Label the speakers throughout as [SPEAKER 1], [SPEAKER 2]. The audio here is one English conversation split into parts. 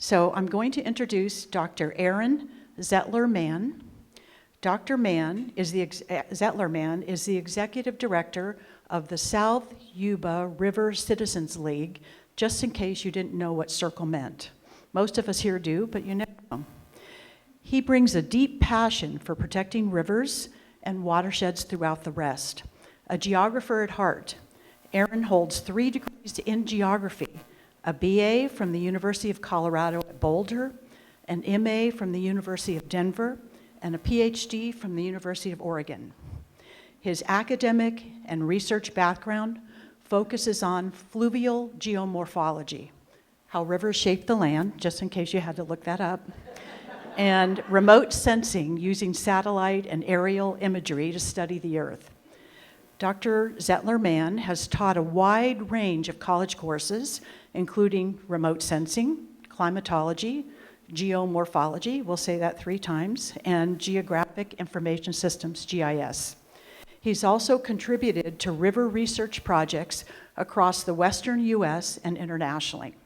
[SPEAKER 1] So I'm going to introduce Dr. Aaron Zettler-Mann. Dr. Zettler-Mann is the executive director of the South Yuba River Citizens League, just in case you didn't know what SYRCL meant. Most of us here do, but you never know. He brings a deep passion for protecting rivers and watersheds throughout the West. A geographer at heart, Aaron holds 3 degrees in geography, a BA from the University of Colorado at Boulder, an MA from the University of Denver, and a PhD from the University of Oregon. His academic and research background focuses on fluvial geomorphology, how rivers shape the land, just in case you had to look that up, and remote sensing using satellite and aerial imagery to study the Earth. Dr. Zettler-Mann has taught a wide range of college courses, including remote sensing, climatology, geomorphology, we'll say that 3 times, and geographic information systems, GIS. He's also contributed to river research projects across the Western US and internationally.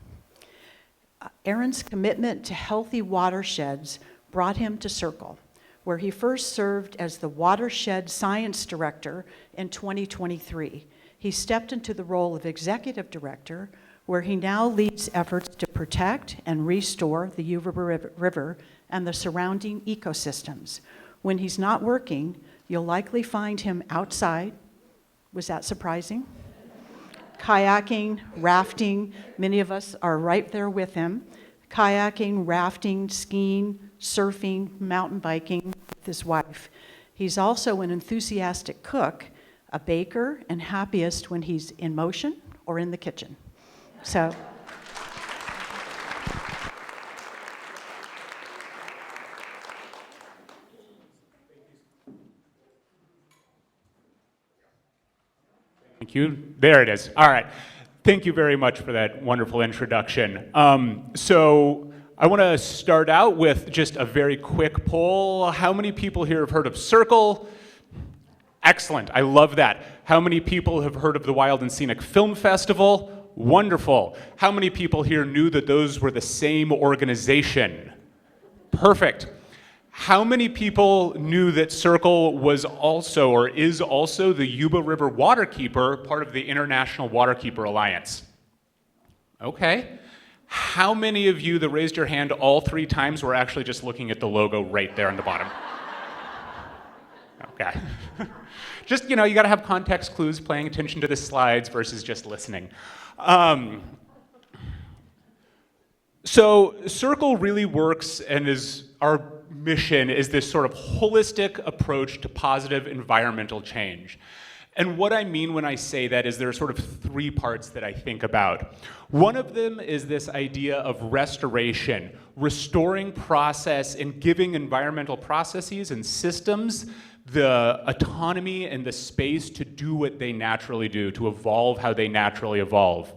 [SPEAKER 1] Aaron's commitment to healthy watersheds brought him to SYRCL, where he first served as the Watershed Science Director in 2023. He stepped into the role of Executive Director, where he now leads efforts to protect and restore the Yuba River and the surrounding ecosystems. When he's not working, you'll likely find him outside. Was that surprising? Kayaking, rafting, many of us are right there with him. Kayaking, rafting, skiing, surfing, mountain biking with his wife. He's also an enthusiastic cook, a baker, and happiest when he's in motion or in the kitchen. So,
[SPEAKER 2] thank you. There it is. All right. Thank you very much for that wonderful introduction. So I want to start out with just a very quick poll. How many people here have heard of SYRCL? Excellent. I love that. How many people have heard of the Wild and Scenic Film Festival? Wonderful. How many people here knew that those were the same organization? Perfect. How many people knew that SYRCL was also, or is also, the Yuba River Waterkeeper, part of the International Waterkeeper Alliance? Okay. How many of you that raised your hand all 3 times were actually just looking at the logo right there on the bottom? Okay. Just, you got to have context clues, paying attention to the slides versus just listening. So SYRCL really works, and is our mission is this sort of holistic approach to positive environmental change. And what I mean when I say that is there are sort of 3 parts that I think about. One of them is this idea of restoration, restoring process and giving environmental processes and systems the autonomy and the space to do what they naturally do, to evolve how they naturally evolve.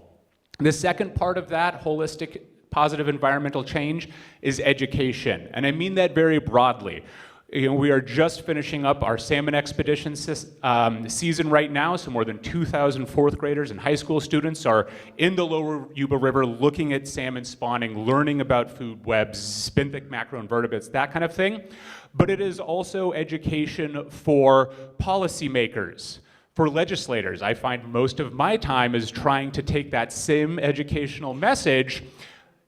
[SPEAKER 2] The second part of that holistic positive environmental change is education, and I mean that very broadly. We are just finishing up our salmon expedition season right now, so more than 2,000 4th graders and high school students are in the lower Yuba River looking at salmon spawning, learning about food webs, benthic macroinvertebrates, that kind of thing. But it is also education for policymakers, for legislators. I find most of my time is trying to take that same educational message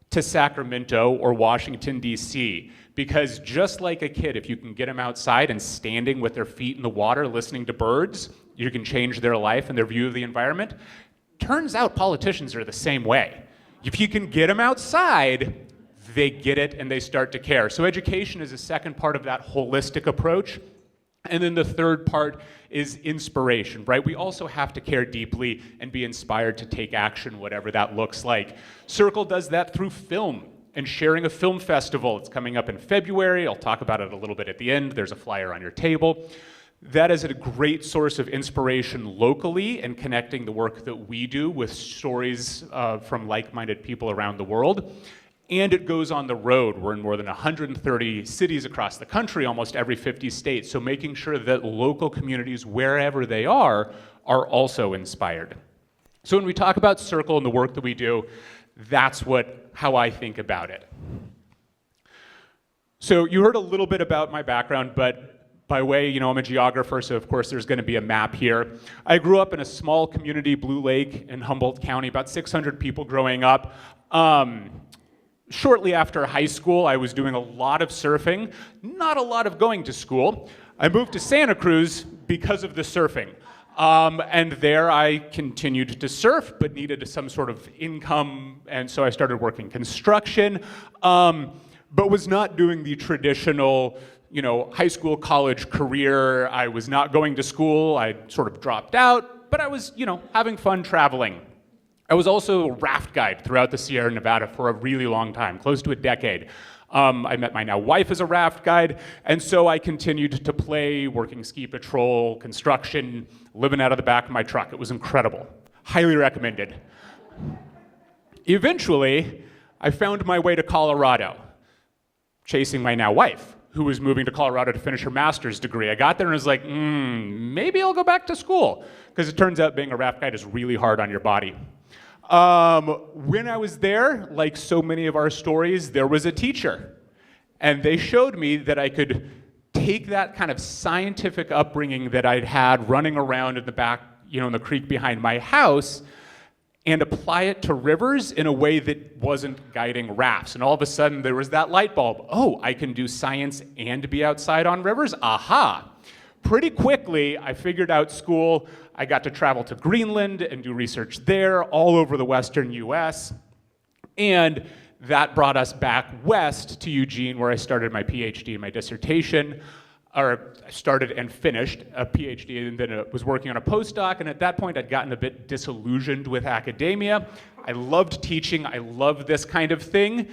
[SPEAKER 2] to Sacramento or Washington, D.C., because just like a kid, if you can get them outside and standing with their feet in the water listening to birds, you can change their life and their view of the environment. Turns out politicians are the same way. If you can get them outside, they get it and they start to care. So education is a second part of that holistic approach. And then the third part is inspiration, right? We also have to care deeply and be inspired to take action, whatever that looks like. SYRCL does that through film and sharing a film festival. It's coming up in February. I'll talk about it a little bit at the end. There's a flyer on your table. That is a great source of inspiration locally and connecting the work that we do with stories from like-minded people around the world. And it goes on the road. We're in more than 130 cities across the country, almost every 50 states. So making sure that local communities, wherever they are also inspired. So when we talk about SYRCL and the work that we do, That's how I think about it. So you heard a little bit about my background, but by way, I'm a geographer, so of course there's going to be a map here. I grew up in a small community, Blue Lake in Humboldt County, about 600 people growing up. Shortly after high school, I was doing a lot of surfing, not a lot of going to school. I moved to Santa Cruz because of the surfing. And there I continued to surf, but needed some sort of income, and so I started working construction, but was not doing the traditional high school, college career. I was not going to school. I sort of dropped out, but I was, having fun traveling. I was also a raft guide throughout the Sierra Nevada for a really long time, close to a decade. I met my now wife as a raft guide, and so I continued to play, working ski patrol, construction, living out of the back of my truck. It was incredible. Highly recommended. Eventually, I found my way to Colorado, chasing my now wife, who was moving to Colorado to finish her master's degree. I got there and was like, maybe I'll go back to school, because it turns out being a raft guide is really hard on your body. When I was there, like so many of our stories, there was a teacher. And they showed me that I could take that kind of scientific upbringing that I'd had running around in the back, in the creek behind my house, and apply it to rivers in a way that wasn't guiding rafts. And all of a sudden, there was that light bulb. Oh, I can do science and be outside on rivers? Aha! Pretty quickly, I figured out school. I got to travel to Greenland and do research there, all over the western US. And that brought us back west to Eugene, where I started my PhD and my dissertation, or I started and finished a PhD, and then was working on a postdoc. And at that point, I'd gotten a bit disillusioned with academia. I loved teaching. I loved this kind of thing.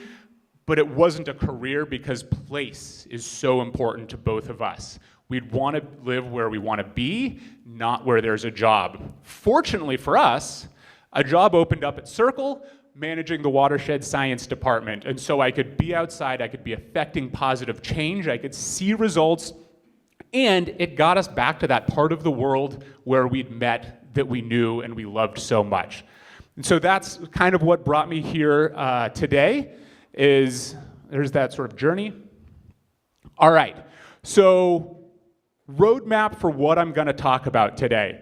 [SPEAKER 2] But it wasn't a career, because place is so important to both of us. We'd want to live where we want to be, not where there's a job. Fortunately for us, a job opened up at SYRCL, managing the watershed science department. And so I could be outside, I could be affecting positive change, I could see results, and it got us back to that part of the world where we'd met, that we knew and we loved so much. And so that's kind of what brought me here today, there's that sort of journey. All right, so roadmap for what I'm going to talk about today.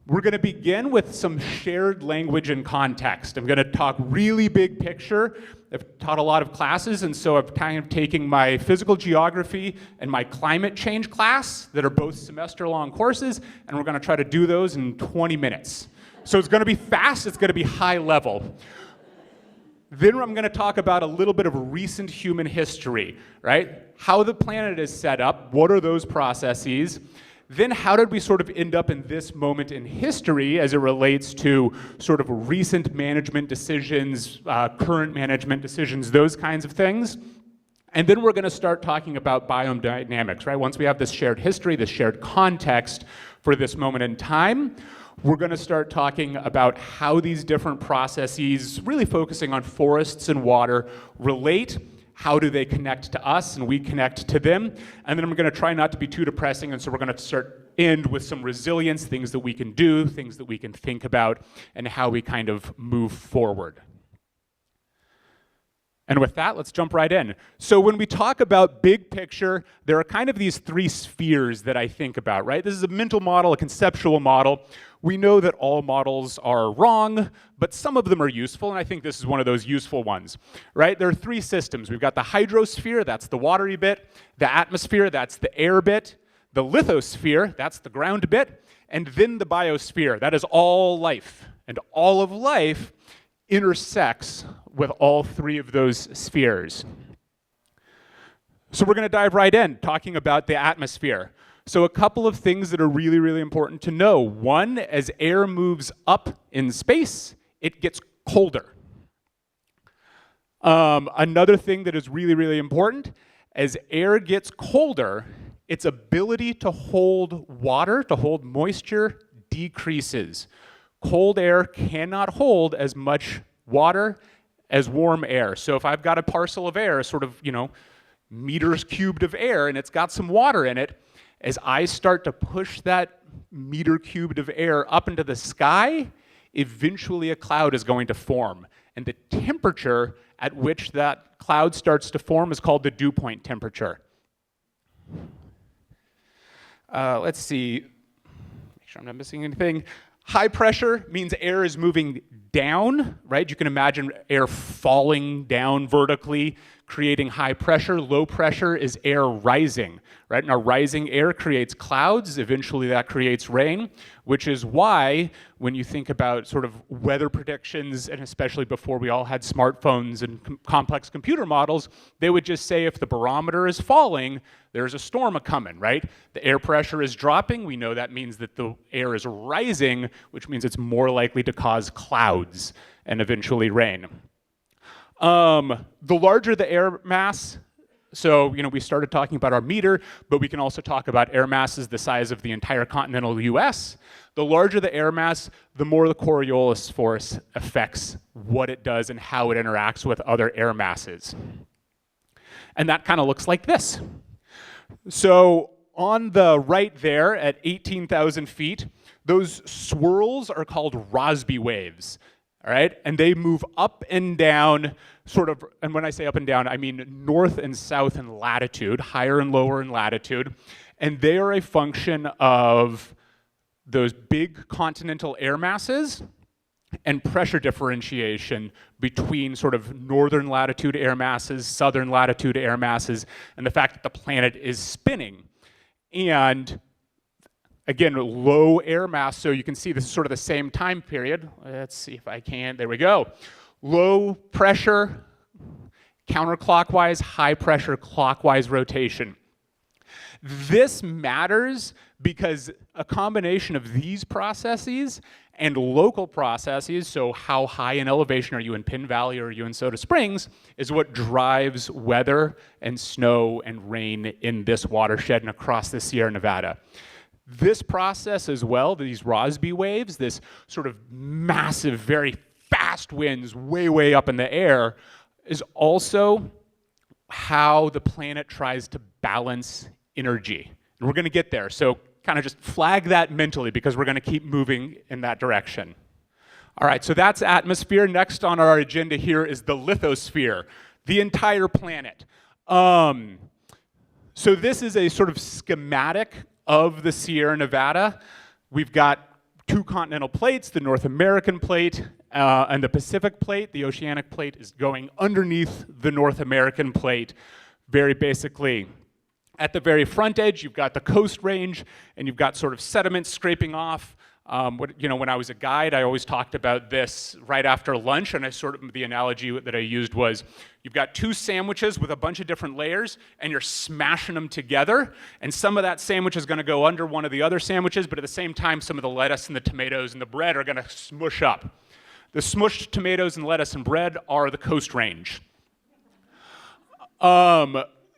[SPEAKER 2] We're going to begin with some shared language and context. I'm going to talk really big picture. I've taught a lot of classes, and so I'm kind of taking my physical geography and my climate change class that are both semester-long courses, and we're going to try to do those in 20 minutes. So it's going to be fast, it's going to be high level. Then I'm going to talk about a little bit of recent human history, right? How the planet is set up, what are those processes? Then how did we sort of end up in this moment in history as it relates to sort of recent management decisions, current management decisions, those kinds of things. And then we're going to start talking about biome dynamics, right? Once we have this shared history, this shared context for this moment in time, we're going to start talking about how these different processes, really focusing on forests and water, relate. How do they connect to us and we connect to them? And then I'm going to try not to be too depressing, and so we're going to end with some resilience, things that we can do, things that we can think about, and how we kind of move forward. And with that, let's jump right in. So when we talk about big picture, there are kind of these three spheres that I think about, right? This is a mental model, a conceptual model. We know that all models are wrong, but some of them are useful, and I think this is one of those useful ones, right? There are three systems. We've got the hydrosphere, that's the watery bit, the atmosphere, that's the air bit, the lithosphere, that's the ground bit, and then the biosphere, that is all life. And all of life intersects with all three of those spheres. So we're going to dive right in, talking about the atmosphere. So a couple of things that are really, really important to know. One, as air moves up in space, it gets colder. Another thing that is really, really important, as air gets colder, its ability to hold water, to hold moisture, decreases. Cold air cannot hold as much water as warm air. So if I've got a parcel of air, sort of, meters cubed of air, and it's got some water in it, as I start to push that meter cubed of air up into the sky, eventually a cloud is going to form. and the temperature at which that cloud starts to form is called the dew point temperature. Let's see, make sure I'm not missing anything. High pressure means air is moving down, right? You can imagine air falling down vertically, creating high pressure. Low pressure is air rising, right? Now, rising air creates clouds. Eventually, that creates rain, which is why when you think about sort of weather predictions, and especially before we all had smartphones and complex computer models, they would just say if the barometer is falling, there's a storm a-coming, right? The air pressure is dropping. We know that means that the air is rising, which means it's more likely to cause clouds and eventually rain. The larger the air mass, so we started talking about our meter, but we can also talk about air masses the size of the entire continental US. The larger the air mass, the more the Coriolis force affects what it does and how it interacts with other air masses. And that kind of looks like this. So on the right there at 18,000 feet, those swirls are called Rossby waves. All right, and they move up and down, sort of, and when I say up and down, I mean north and south in latitude, higher and lower in latitude, and they are a function of those big continental air masses and pressure differentiation between sort of northern latitude air masses, southern latitude air masses, and the fact that the planet is spinning. And again, low air mass, so you can see this is sort of the same time period. Let's see if I can, there we go. Low pressure, counterclockwise, high pressure, clockwise rotation. This matters because a combination of these processes and local processes, so how high in elevation are you in Pin Valley or are you in Soda Springs, is what drives weather and snow and rain in this watershed and across the Sierra Nevada. This process as well, these Rossby waves, this sort of massive, very fast winds way, way up in the air, is also how the planet tries to balance energy. And we're going to get there, so kind of just flag that mentally because we're going to keep moving in that direction. All right, so that's atmosphere. Next on our agenda here is the lithosphere, the entire planet. So this is a sort of schematic of the Sierra Nevada. We've got two continental plates, the North American plate and the Pacific plate. The oceanic plate is going underneath the North American plate, very basically. At the very front edge, you've got the Coast Range, and you've got sort of sediment scraping off. When I was a guide, I always talked about this right after lunch, and the analogy that I used was, you've got two sandwiches with a bunch of different layers, and you're smashing them together, and some of that sandwich is going to go under one of the other sandwiches, but at the same time, some of the lettuce and the tomatoes and the bread are going to smush up. The smushed tomatoes and lettuce and bread are the Coast Range.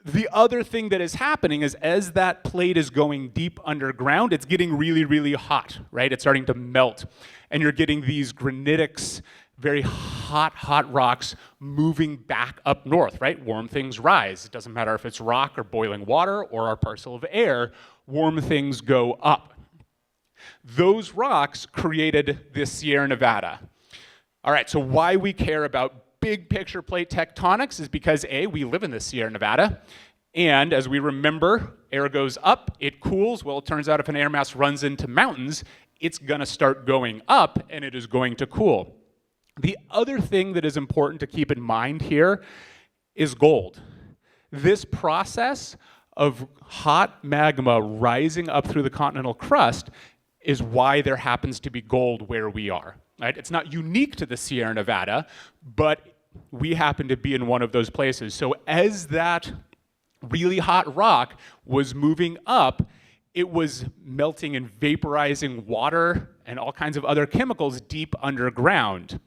[SPEAKER 2] The other thing that is happening is as that plate is going deep underground, it's getting really, really hot, right? It's starting to melt. And you're getting these granitics, very hot, hot rocks moving back up north, right? Warm things rise. It doesn't matter if it's rock or boiling water or our parcel of air, warm things go up. Those rocks created this Sierra Nevada. All right, so why we care about big picture plate tectonics is because A, we live in the Sierra Nevada, and as we remember, air goes up, it cools. Well, it turns out if an air mass runs into mountains, it's gonna start going up and it is going to cool. The other thing that is important to keep in mind here is gold. This process of hot magma rising up through the continental crust is why there happens to be gold where we are. Right? It's not unique to the Sierra Nevada, but we happen to be in one of those places. So as that really hot rock was moving up, it was melting and vaporizing water and all kinds of other chemicals deep underground.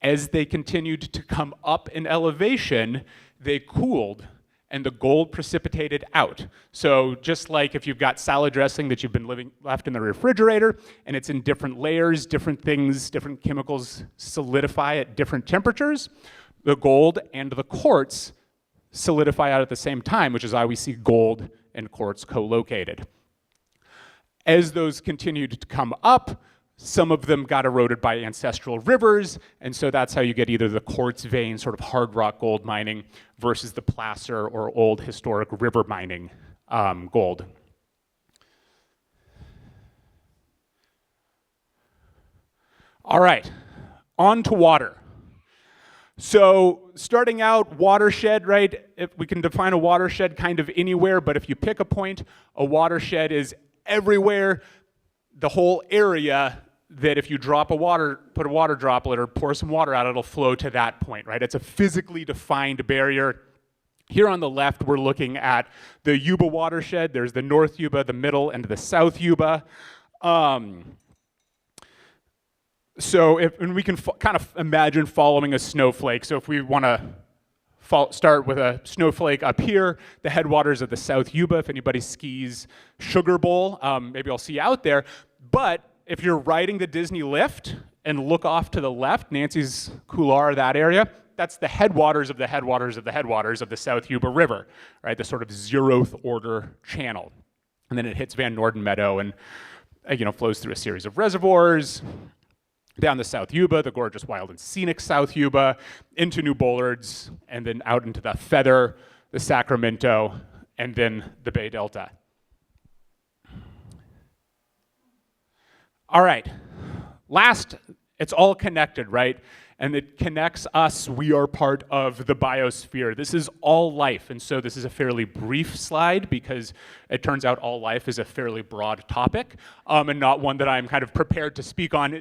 [SPEAKER 2] As they continued to come up in elevation, they cooled and the gold precipitated out. So just like if you've got salad dressing that you've been left in the refrigerator and it's in different layers, different things, different chemicals solidify at different temperatures, the gold and the quartz solidify out at the same time, which is why we see gold and quartz co-located. As those continued to come up, Some of them got eroded by ancestral rivers, and so that's how you get either the quartz vein, sort of hard rock gold mining, versus the placer or old historic river mining gold. All right, on to water. So starting out, watershed, right? If we can define a watershed kind of anywhere, but if you pick a point, a watershed is everywhere, the whole area that if you put a water droplet or pour some water out, it'll flow to that point, right? It's a physically defined barrier. Here on the left, we're looking at the Yuba watershed. There's the North Yuba, the Middle, and the South Yuba. And we can kind of imagine following a snowflake. So if we want to start with a snowflake up here, the headwaters of the South Yuba, if anybody skis Sugar Bowl, maybe I'll see you out there. But if you're riding the Disney lift and look off to the left, Nancy's Couloir, that area, that's the headwaters of the headwaters of the headwaters of the South Yuba River, right? The sort of 0th order channel. And then it hits Van Norden Meadow and flows through a series of reservoirs, down the South Yuba, the gorgeous, wild, and scenic South Yuba, into New Bullards, and then out into the Feather, the Sacramento, and then the Bay Delta. All right, last, it's all connected, right? And it connects us, we are part of the biosphere. This is all life, and so this is a fairly brief slide because it turns out all life is a fairly broad topic, and not one that I'm kind of prepared to speak on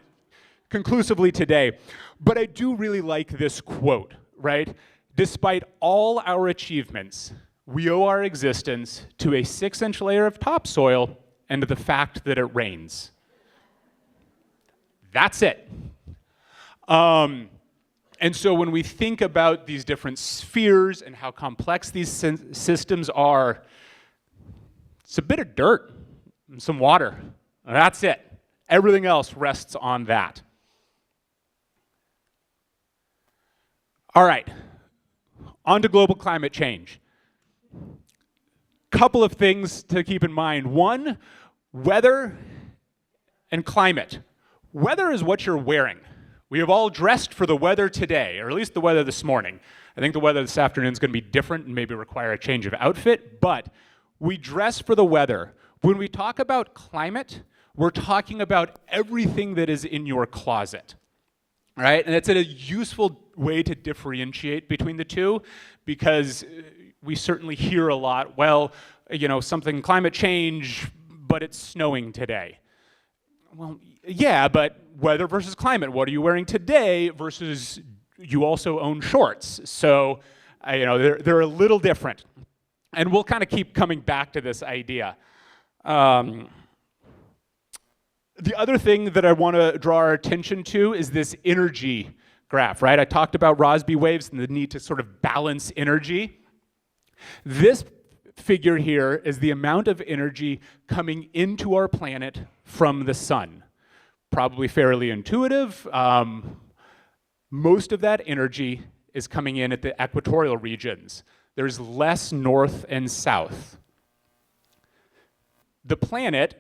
[SPEAKER 2] conclusively today. But I do really like this quote, right? Despite all our achievements, we owe our existence to a 6-inch layer of topsoil and to the fact that it rains. That's it. And so when we think about these different spheres and how complex these systems are, it's a bit of dirt and some water. That's it. Everything else rests on that. All right, on to global climate change. Couple of things to keep in mind. One, weather and climate. Weather is what you're wearing. We have all dressed for the weather today, or at least the weather this morning. I think the weather this afternoon is going to be different and maybe require a change of outfit, but we dress for the weather. When we talk about climate, we're talking about everything that is in your closet. Right? And it's a useful way to differentiate between the two because we certainly hear a lot, well, something climate change, but it's snowing today. Well, yeah, but weather versus climate. What are you wearing today versus you also own shorts? So, they're a little different. And we'll kind of keep coming back to this idea. The other thing that I want to draw our attention to is this energy graph, right? I talked about Rossby waves and the need to sort of balance energy. This figure here is the amount of energy coming into our planet from the sun. Probably fairly intuitive. Most of that energy is coming in at the equatorial regions. There's less north and south. The planet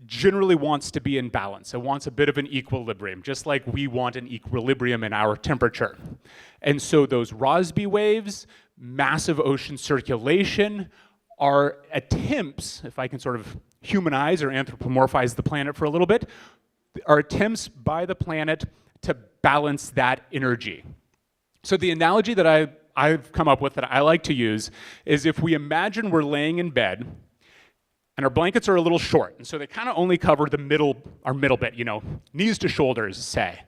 [SPEAKER 2] generally wants to be in balance. It wants a bit of an equilibrium, just like we want an equilibrium in our temperature. And so those Rossby waves, massive ocean circulation, are attempts, if I can sort of humanize or anthropomorphize the planet for a little bit, are attempts by the planet to balance that energy. So the analogy that I've come up with that I like to use is if we imagine we're laying in bed and our blankets are a little short, and so they kind of only cover our middle bit, knees to shoulders, say.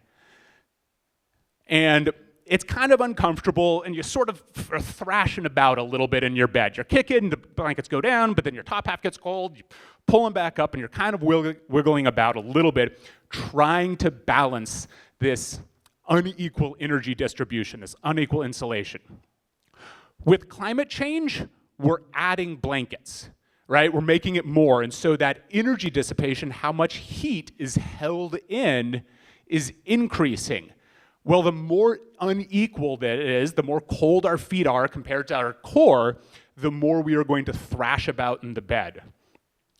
[SPEAKER 2] And it's kind of uncomfortable, and you sort of are thrashing about a little bit in your bed. You're kicking, the blankets go down, but then your top half gets cold, you pull them back up, and you're kind of wiggling about a little bit, trying to balance this unequal energy distribution, this unequal insulation. With climate change, we're adding blankets. Right? We're making it more, and so that energy dissipation, how much heat is held in, is increasing. Well, the more unequal that it is, the more cold our feet are compared to our core, the more we are going to thrash about in the bed.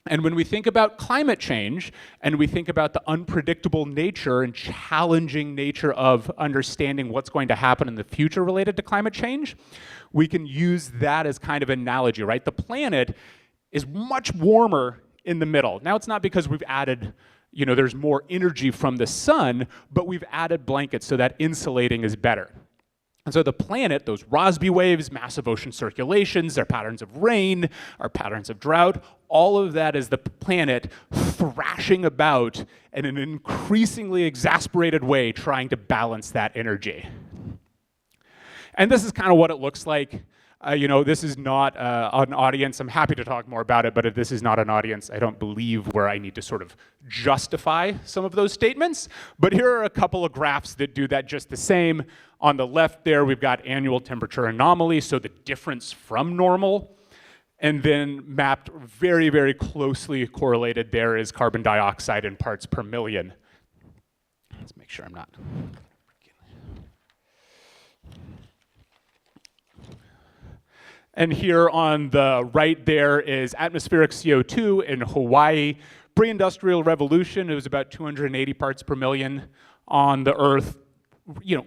[SPEAKER 2] And when we think about climate change, and we think about the unpredictable nature and challenging nature of understanding what's going to happen in the future related to climate change, we can use that as kind of an analogy, right? The planet is much warmer in the middle. Now, it's not because we've added, there's more energy from the sun, but we've added blankets so that insulating is better. And so the planet, those Rossby waves, massive ocean circulations, our patterns of rain, our patterns of drought, all of that is the planet thrashing about in an increasingly exasperated way, trying to balance that energy. And this is kind of what it looks like. This is not an audience. I'm happy to talk more about it, but if this is not an audience, I don't believe where I need to sort of justify some of those statements. But here are a couple of graphs that do that just the same. On the left there, we've got annual temperature anomaly, so the difference from normal. And then mapped very, very closely correlated there is carbon dioxide in parts per million. Let's make sure I'm not. And here on the right there is atmospheric CO2 in Hawaii. Pre-industrial revolution, it was about 280 parts per million on the Earth,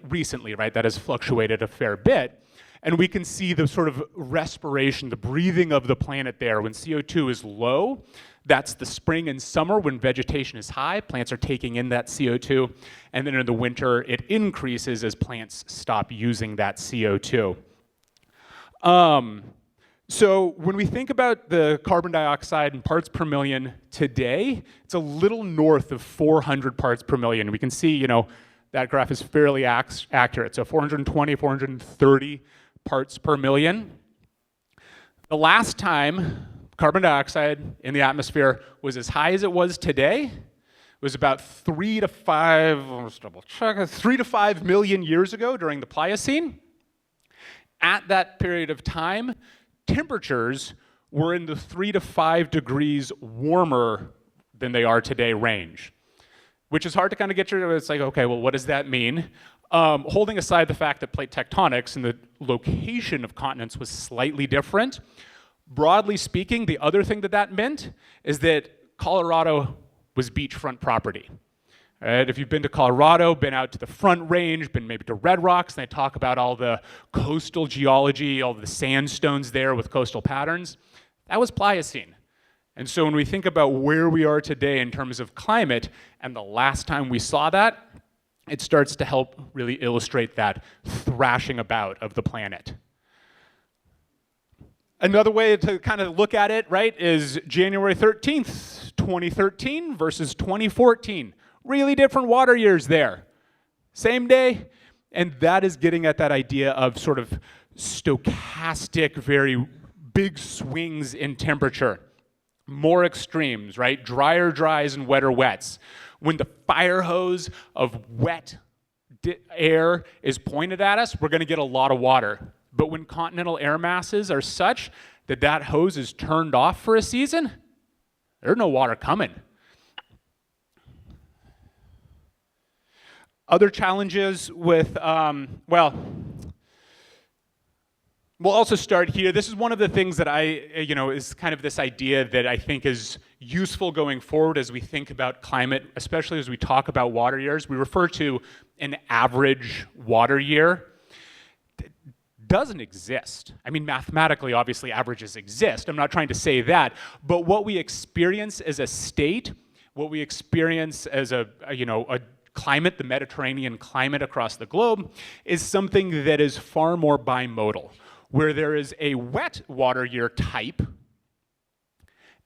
[SPEAKER 2] recently, right? That has fluctuated a fair bit. And we can see the sort of respiration, the breathing of the planet there. When CO2 is low, that's the spring and summer when vegetation is high. Plants are taking in that CO2. And then in the winter, it increases as plants stop using that CO2. So when we think about the carbon dioxide in parts per million today, it's a little north of 400 parts per million. We can see, that graph is fairly accurate. So 420, 430 parts per million. The last time carbon dioxide in the atmosphere was as high as it was today, it was about 3 to 5 million years ago during the Pliocene. At that period of time, temperatures were in the 3 to 5 degrees warmer than they are today range, which is hard to kind of get your, it's like, okay, well, what does that mean? Holding aside the fact that plate tectonics and the location of continents was slightly different, broadly speaking, the other thing that meant is that Colorado was beachfront property. Right? If you've been to Colorado, been out to the Front Range, been maybe to Red Rocks, and they talk about all the coastal geology, all the sandstones there with coastal patterns, that was Pliocene. And so when we think about where we are today in terms of climate, and the last time we saw that, it starts to help really illustrate that thrashing about of the planet. Another way to kind of look at it, right, is January 13th, 2013 versus 2014. Really different water years there. Same day, and that is getting at that idea of sort of stochastic, very big swings in temperature. More extremes, right? Drier dries and wetter wets. When the fire hose of wet air is pointed at us, we're going to get a lot of water. But when continental air masses are such that that hose is turned off for a season, there's no water coming. Other challenges with, we'll also start here. This is one of the things that is kind of this idea that I think is useful going forward as we think about climate, especially as we talk about water years. We refer to an average water year. It doesn't exist. I mean, mathematically, obviously, averages exist. I'm not trying to say that. But what we experience as a state, what we experience as a climate, the Mediterranean climate across the globe, is something that is far more bimodal, where there is a wet water year type,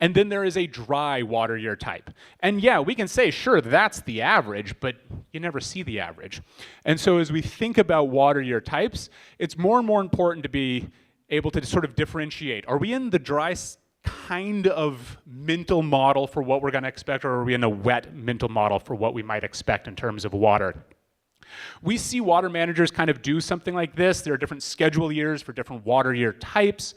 [SPEAKER 2] and then there is a dry water year type. And yeah, we can say, sure, that's the average, but you never see the average. And so as we think about water year types, it's more and more important to be able to sort of differentiate. Are we in the dry kind of mental model for what we're going to expect, or are we in a wet mental model for what we might expect in terms of water? We see water managers kind of do something like this. There are different schedule years for different water year types,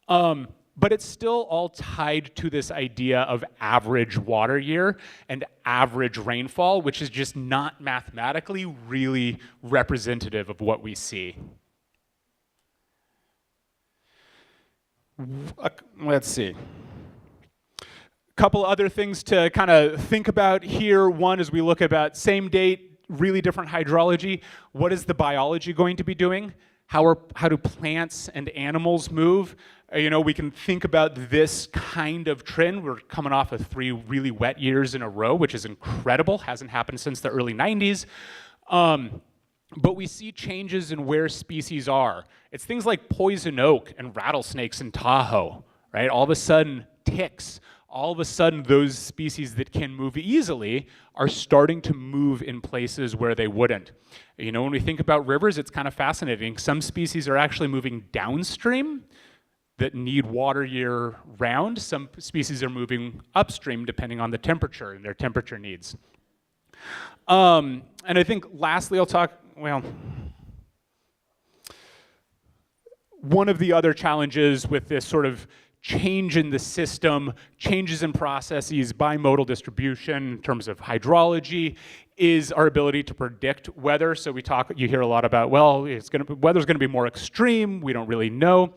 [SPEAKER 2] but it's still all tied to this idea of average water year and average rainfall, which is just not mathematically really representative of what we see. Let's see. Couple other things to kind of think about here. One is we look about same date, really different hydrology. What is the biology going to be doing? How do plants and animals move? We can think about this kind of trend. We're coming off of 3 really wet years in a row, which is incredible. Hasn't happened since the early 90s. But we see changes in where species are. It's things like poison oak and rattlesnakes in Tahoe, right? All of a sudden, ticks, all of a sudden those species that can move easily are starting to move in places where they wouldn't. When we think about rivers, it's kind of fascinating. Some species are actually moving downstream that need water year round. Some species are moving upstream depending on the temperature and their temperature needs. And I think lastly, one of the other challenges with this sort of change in the system, changes in processes, bimodal distribution in terms of hydrology, is our ability to predict weather. So you hear a lot about, weather's gonna be more extreme, we don't really know.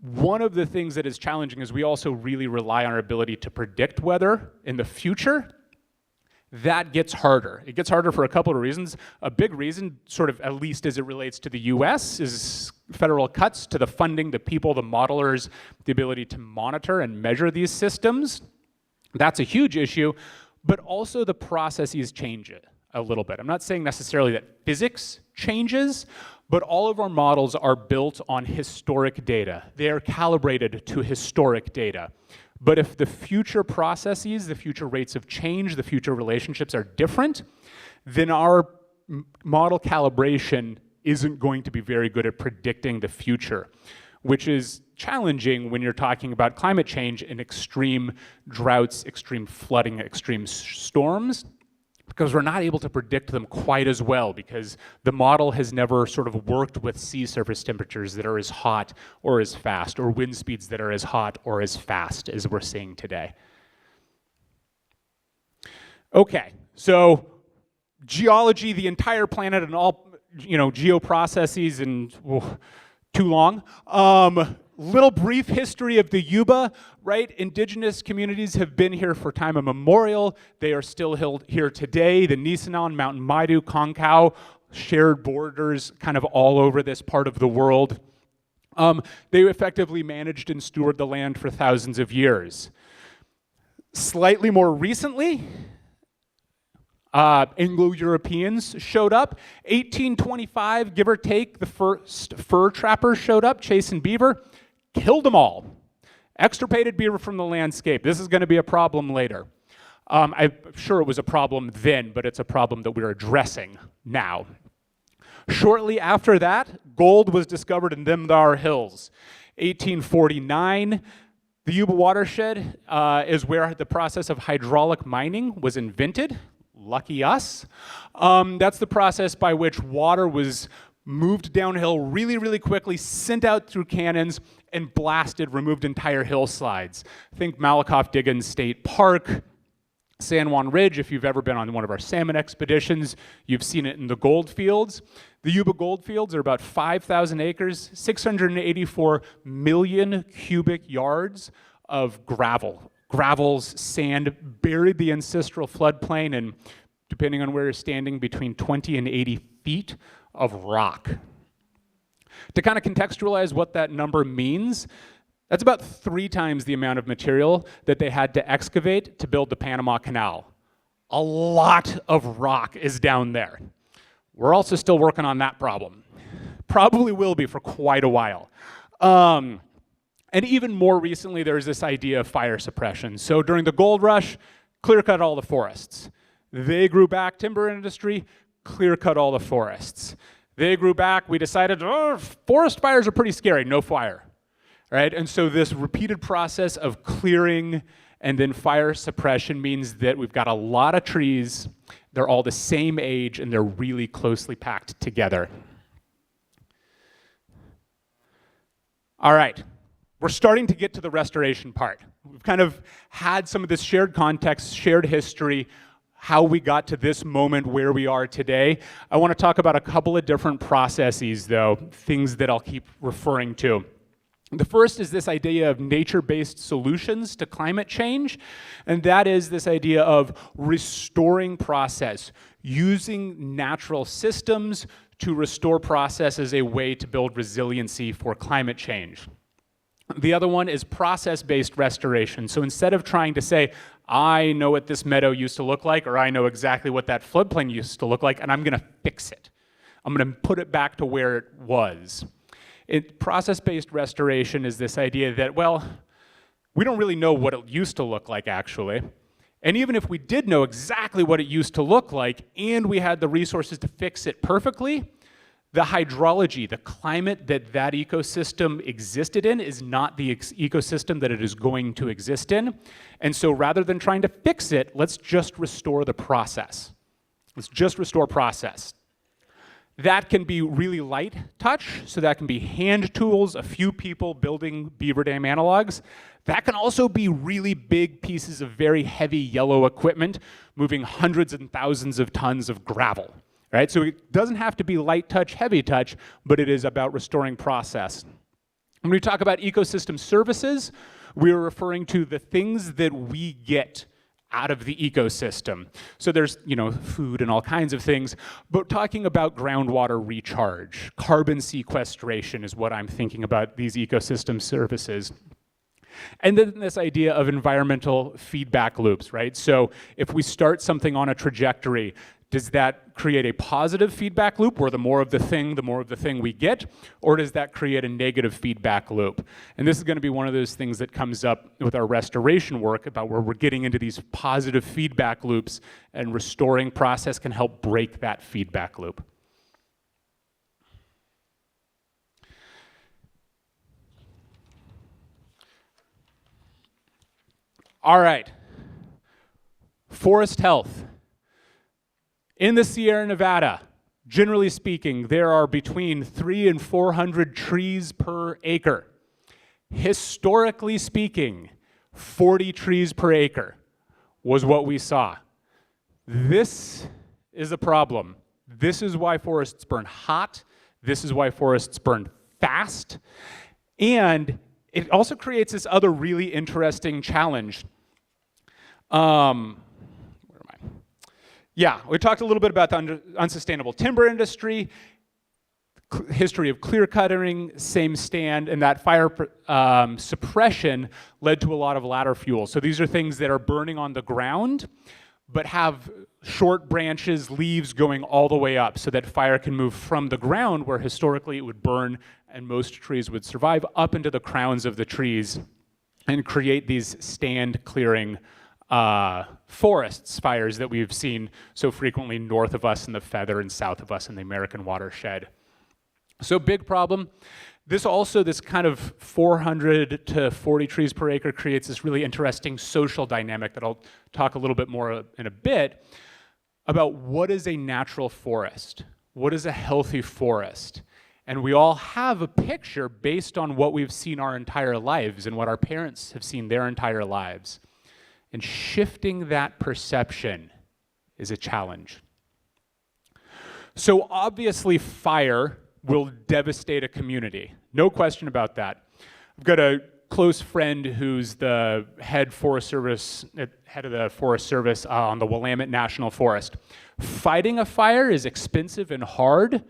[SPEAKER 2] One of the things that is challenging is we also really rely on our ability to predict weather in the future. That gets harder. It gets harder for a couple of reasons. A big reason, sort of at least as it relates to the US, is federal cuts to the funding, the people, the modelers, the ability to monitor and measure these systems. That's a huge issue, but also the processes change it a little bit. I'm not saying necessarily that physics changes, but all of our models are built on historic data. They are calibrated to historic data. But if the future processes, the future rates of change, the future relationships are different, then our model calibration isn't going to be very good at predicting the future, which is challenging when you're talking about climate change and extreme droughts, extreme flooding, extreme storms, because we're not able to predict them quite as well because the model has never sort of worked with sea surface temperatures that are as hot or as fast, or wind speeds that are as hot or as fast as we're seeing today. Okay, so geology, the entire planet and all, geoprocesses, and too long. Little brief history of the Yuba, right? Indigenous communities have been here for time immemorial. They are still here today. The Nisenan, Mountain Maidu, Concow, shared borders kind of all over this part of the world. They effectively managed and stewarded the land for thousands of years. Slightly more recently, Anglo-Europeans showed up. 1825, give or take, the first fur trappers showed up, chasing beaver, killed them all. Extirpated beaver from the landscape. This is going to be a problem later. I'm sure it was a problem then, but it's a problem that we're addressing now. Shortly after that, gold was discovered in them thar hills. 1849, the Yuba watershed is where the process of hydraulic mining was invented. Lucky us. That's the process by which water was moved downhill really, really quickly, sent out through cannons, and blasted, removed entire hillsides. Think Malakoff-Diggins State Park, San Juan Ridge. If you've ever been on one of our salmon expeditions, you've seen it in the gold fields. The Yuba gold fields are about 5,000 acres, 684 million cubic yards of gravel. Gravels, sand, buried the ancestral floodplain, and depending on where you're standing, between 20 and 80 feet of rock. To kind of contextualize what that number means, that's about 3 times the amount of material that they had to excavate to build the Panama Canal. A lot of rock is down there. We're also still working on that problem. Probably will be for quite a while. And even more recently, there's this idea of fire suppression. So during the gold rush, clear-cut all the forests. They grew back, timber industry, clear-cut all the forests. They grew back, we decided, forest fires are pretty scary, no fire, right? And so this repeated process of clearing and then fire suppression means that we've got a lot of trees, they're all the same age, and they're really closely packed together. All right. We're starting to get to the restoration part. We've kind of had some of this shared context, shared history, how we got to this moment where we are today. I want to talk about a couple of different processes, though, things that I'll keep referring to. The first is this idea of nature-based solutions to climate change, and that is this idea of restoring process, using natural systems to restore process as a way to build resiliency for climate change. The other one is process-based restoration. So instead of trying to say, I know what this meadow used to look like, or I know exactly what that floodplain used to look like, and I'm gonna fix it. I'm gonna put it back to where it was. Process-based restoration is this idea that, well, we don't really know what it used to look like, actually. And even if we did know exactly what it used to look like, and we had the resources to fix it perfectly, the hydrology, the climate that that ecosystem existed in is not the ecosystem that it is going to exist in. And so rather than trying to fix it, let's just restore the process. Let's just restore process. That can be really light touch, so that can be hand tools, a few people building beaver dam analogs. That can also be really big pieces of very heavy yellow equipment moving hundreds and thousands of tons of gravel, right? So it doesn't have to be light touch, heavy touch, but it is about restoring process. When we talk about ecosystem services, we're referring to the things that we get out of the ecosystem. So there's, food and all kinds of things, but talking about groundwater recharge, carbon sequestration is what I'm thinking about these ecosystem services. And then this idea of environmental feedback loops, right? So if we start something on a trajectory, does that create a positive feedback loop where the more of the thing we get? Or does that create a negative feedback loop? And this is going to be one of those things that comes up with our restoration work about where we're getting into these positive feedback loops, and restoring process can help break that feedback loop. All right, forest health. In the Sierra Nevada, generally speaking, there are between 300 and 400 trees per acre. Historically speaking, 40 trees per acre was what we saw. This is a problem. This is why forests burn hot. This is why forests burn fast. And it also creates this other really interesting challenge. Yeah, we talked a little bit about the unsustainable timber industry, history of clear cutting, same stand, and that fire suppression led to a lot of ladder fuel. So these are things that are burning on the ground, but have short branches, leaves going all the way up so that fire can move from the ground, where historically it would burn and most trees would survive, up into the crowns of the trees and create these stand clearing forests fires that we've seen so frequently north of us in the Feather and south of us in the American watershed. So big problem. This kind of 400 to 40 trees per acre creates this really interesting social dynamic that I'll talk a little bit more in a bit about what is a natural forest, what is a healthy forest. And we all have a picture based on what we've seen our entire lives and what our parents have seen their entire lives. And shifting that perception is a challenge. So obviously fire will devastate a community. No question about that. I've got a close friend who's the head of the Forest Service on the Willamette National Forest. Fighting a fire is expensive and hard,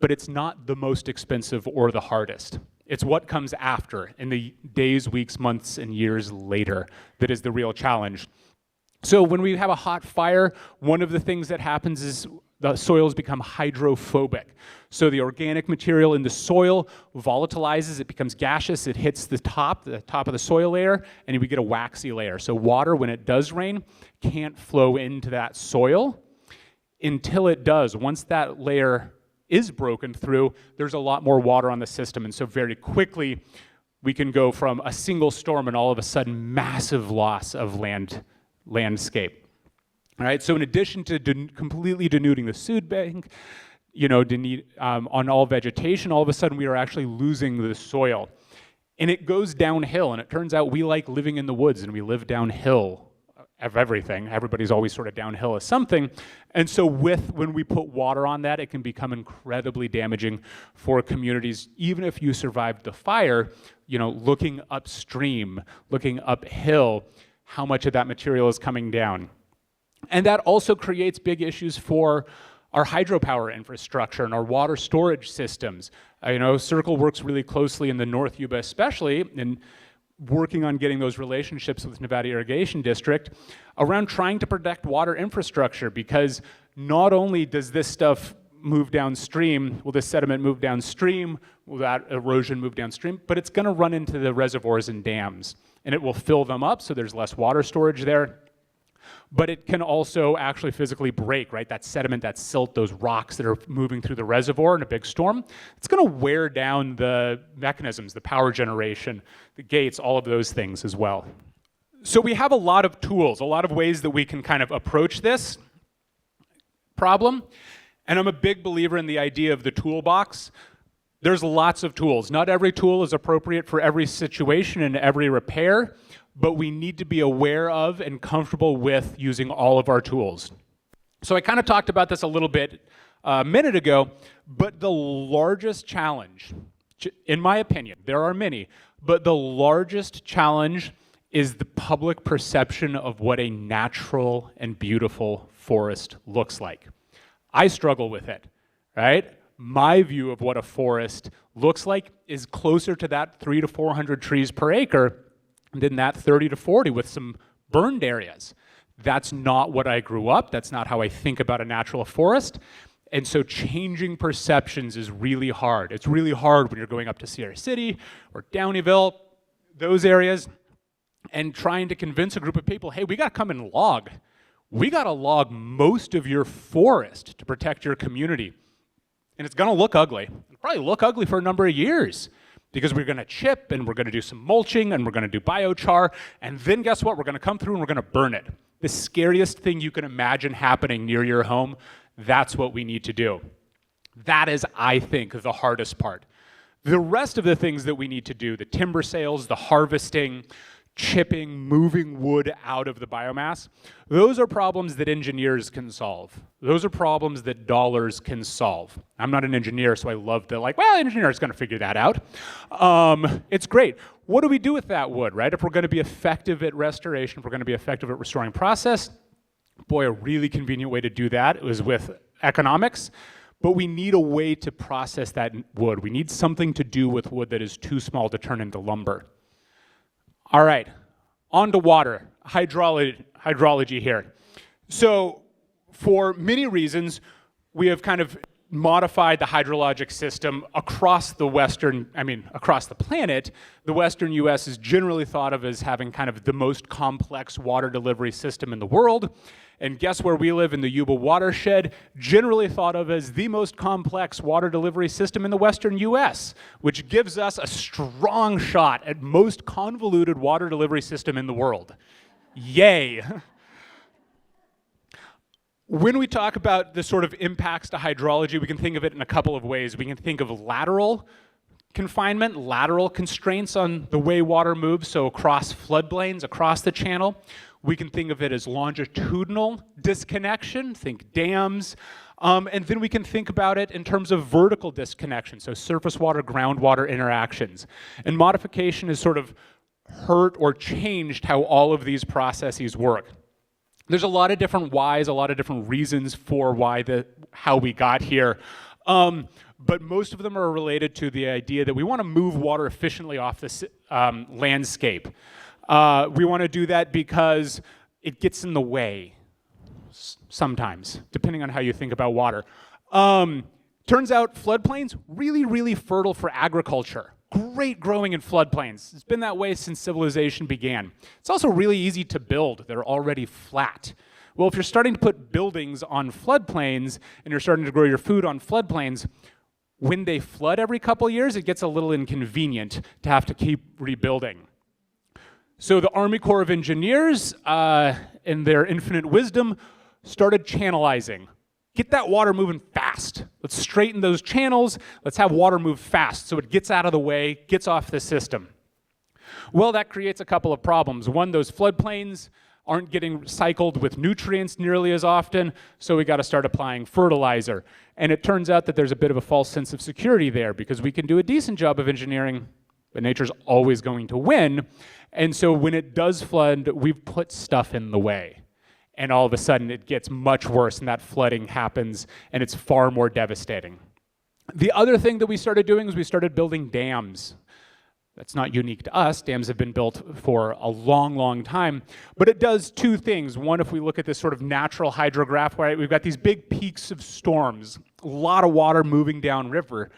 [SPEAKER 2] but it's not the most expensive or the hardest. It's what comes after, in the days, weeks, months, and years later, that is the real challenge. So when we have a hot fire, one of the things that happens is the soils become hydrophobic. So the organic material in the soil volatilizes, it becomes gaseous, it hits the top of the soil layer, and we get a waxy layer. So water, when it does rain, can't flow into that soil until it does. Once that layer is broken through, there's a lot more water on the system. And so very quickly, we can go from a single storm and all of a sudden massive loss of landscape. All right, so in addition to completely denuding the seed bank, on all vegetation, all of a sudden we are actually losing the soil. And it goes downhill, and it turns out we like living in the woods and we live downhill of everything. Everybody's always sort of downhill of something. And so when we put water on that, it can become incredibly damaging for communities. Even if you survived the fire, looking upstream, looking uphill, how much of that material is coming down. And that also creates big issues for our hydropower infrastructure and our water storage systems. SYRCL works really closely in the North Yuba especially, in working on getting those relationships with Nevada Irrigation District around trying to protect water infrastructure, because not only does this stuff move downstream, will this sediment move downstream, will that erosion move downstream, but it's gonna run into the reservoirs and dams, and it will fill them up so there's less water storage there. But it can also actually physically break, right? That sediment, that silt, those rocks that are moving through the reservoir in a big storm, it's gonna wear down the mechanisms, the power generation, the gates, all of those things as well. So we have a lot of tools, a lot of ways that we can kind of approach this problem. And I'm a big believer in the idea of the toolbox. There's lots of tools. Not every tool is appropriate for every situation and every repair, but we need to be aware of and comfortable with using all of our tools. So I kind of talked about this a little bit a minute ago, but the largest challenge, in my opinion, there are many, but the largest challenge is the public perception of what a natural and beautiful forest looks like. I struggle with it, right? My view of what a forest looks like is closer to that 300 to 400 trees per acre than that 30 to 40 with some burned areas. That's not what I grew up. That's not how I think about a natural forest. And so changing perceptions is really hard. It's really hard when you're going up to Sierra City or Downeyville, those areas, and trying to convince a group of people, hey, we gotta come and log. We gotta log most of your forest to protect your community. And it's gonna look ugly. It'll probably look ugly for a number of years, because we're gonna chip and we're gonna do some mulching and we're gonna do biochar, and then guess what? We're gonna come through and we're gonna burn it. The scariest thing you can imagine happening near your home, that's what we need to do. That is, I think, the hardest part. The rest of the things that we need to do, the timber sales, the harvesting, chipping, moving wood out of the biomass, those are problems that engineers can solve. Those are problems that dollars can solve. I'm not an engineer, so I love the engineer's gonna figure that out. It's great. What do we do with that wood, right? If we're gonna be effective at restoration, if we're gonna be effective at restoring process, boy, a really convenient way to do that is with economics, but we need a way to process that wood. We need something to do with wood that is too small to turn into lumber. All right, on to water, hydrology here. So for many reasons, we have kind of modified the hydrologic system across the across the planet. The Western US is generally thought of as having kind of the most complex water delivery system in the world. And guess where we live in the Yuba watershed? Generally thought of as the most complex water delivery system in the Western US, which gives us a strong shot at most convoluted water delivery system in the world. Yay. When we talk about the sort of impacts to hydrology, we can think of it in a couple of ways. We can think of lateral confinement, lateral constraints on the way water moves, so across floodplains, across the channel. We can think of it as longitudinal disconnection, think dams, and then we can think about it in terms of vertical disconnection, so surface water, groundwater interactions. And modification has sort of hurt or changed how all of these processes work. There's a lot of different whys, a lot of different reasons for how we got here. But most of them are related to the idea that we want to move water efficiently off the landscape. We want to do that because it gets in the way sometimes, depending on how you think about water. Turns out floodplains, really, really fertile for agriculture. Great growing in floodplains. It's been that way since civilization began. It's also really easy to build. They're already flat. Well, if you're starting to put buildings on floodplains and you're starting to grow your food on floodplains, when they flood every couple years, it gets a little inconvenient to have to keep rebuilding. So the Army Corps of Engineers, in their infinite wisdom, started channelizing. Get that water moving fast. Let's straighten those channels. Let's have water move fast so it gets out of the way, gets off the system. Well, that creates a couple of problems. One, those floodplains aren't getting cycled with nutrients nearly as often, so we got to start applying fertilizer. And it turns out that there's a bit of a false sense of security there because we can do a decent job of engineering, but nature's always going to win. And so when it does flood, we've put stuff in the way. And all of a sudden it gets much worse and that flooding happens and it's far more devastating. The other thing that we started doing is we started building dams. That's not unique to us. Dams have been built for a long, long time. But it does two things. One, if we look at this sort of natural hydrograph, right, we've got these big peaks of storms, a lot of water moving downriver.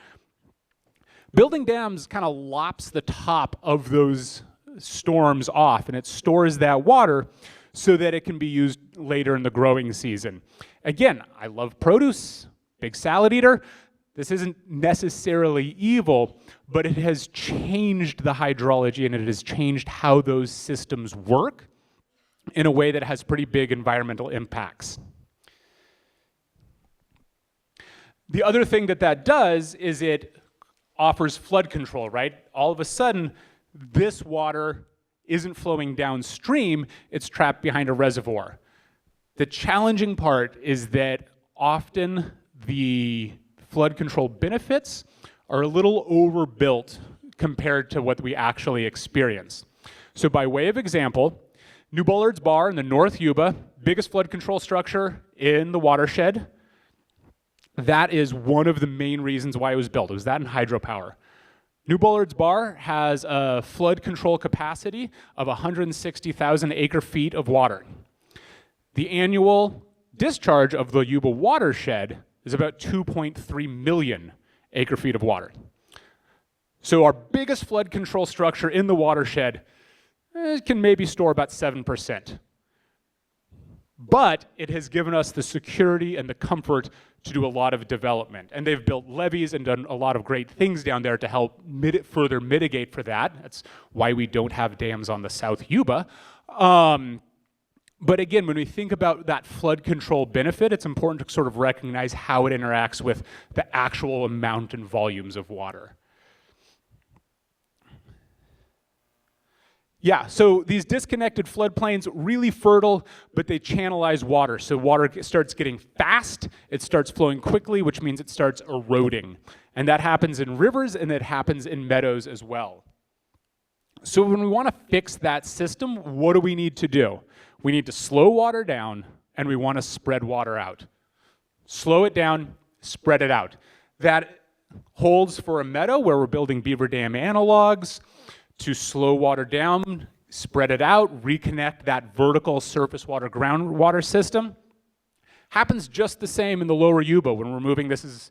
[SPEAKER 2] Building dams kind of lops the top of those storms off, and it stores that water so that it can be used later in the growing season. Again, I love produce, big salad eater. This isn't necessarily evil, but it has changed the hydrology and it has changed how those systems work in a way that has pretty big environmental impacts. The other thing that does is it offers flood control, right? All of a sudden, this water isn't flowing downstream, it's trapped behind a reservoir. The challenging part is that often the flood control benefits are a little overbuilt compared to what we actually experience. So by way of example, New Bullards Bar in the North Yuba, biggest flood control structure in the watershed. That is one of the main reasons why it was built. It was that and hydropower. New Bullards Bar has a flood control capacity of 160,000 acre feet of water. The annual discharge of the Yuba watershed is about 2.3 million acre feet of water. So our biggest flood control structure in the watershed can maybe store about 7%. But it has given us the security and the comfort to do a lot of development. And they've built levees and done a lot of great things down there to help further mitigate for that. That's why we don't have dams on the South Yuba. But again, when we think about that flood control benefit, it's important to sort of recognize how it interacts with the actual amount and volumes of water. Yeah, so these disconnected floodplains, really fertile, but they channelize water. So water starts getting fast, it starts flowing quickly, which means it starts eroding. And that happens in rivers and it happens in meadows as well. So when we want to fix that system, what do we need to do? We need to slow water down and we want to spread water out. Slow it down, spread it out. That holds for a meadow where we're building beaver dam analogs. To slow water down, spread it out, reconnect that vertical surface water groundwater system. Happens just the same in the lower Yuba when we're moving. This is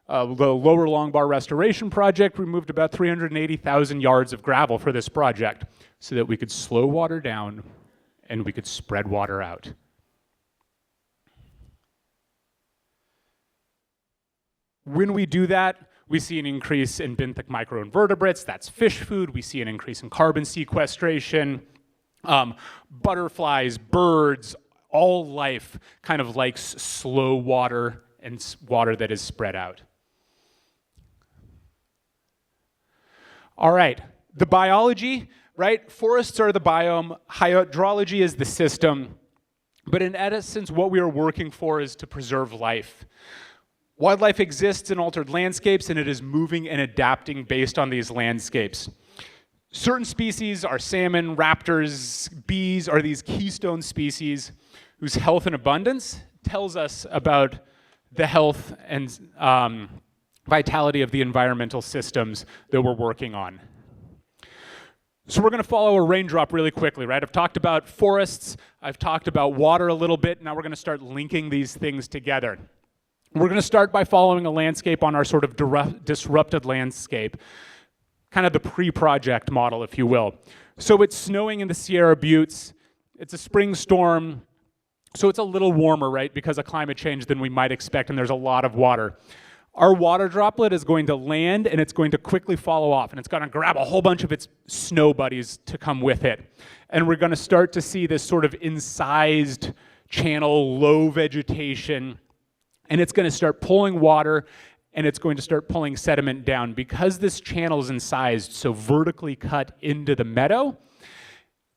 [SPEAKER 2] the lower Longbar restoration project. We moved about 380,000 yards of gravel for this project so that we could slow water down and we could spread water out. When we do that, we see an increase in benthic microinvertebrates, that's fish food. We see an increase in carbon sequestration. Butterflies, birds, all life kind of likes slow water and water that is spread out. All right, the biology, right? Forests are the biome, hydrology is the system, but in essence, what we are working for is to preserve life. Wildlife exists in altered landscapes and it is moving and adapting based on these landscapes. Certain species, our salmon, raptors, bees, are these keystone species whose health and abundance tells us about the health and vitality of the environmental systems that we're working on. So we're going to follow a raindrop really quickly, right? I've talked about forests, I've talked about water a little bit, now we're going to start linking these things together. We're going to start by following a landscape on our sort of disrupted landscape, kind of the pre-project model, if you will. So it's snowing in the Sierra Buttes, it's a spring storm, so it's a little warmer, right, because of climate change than we might expect, and there's a lot of water. Our water droplet is going to land, and it's going to quickly follow off, and it's going to grab a whole bunch of its snow buddies to come with it. And we're going to start to see this sort of incised channel, low vegetation, and it's going to start pulling water, and it's going to start pulling sediment down. Because this channel is incised, so vertically cut into the meadow,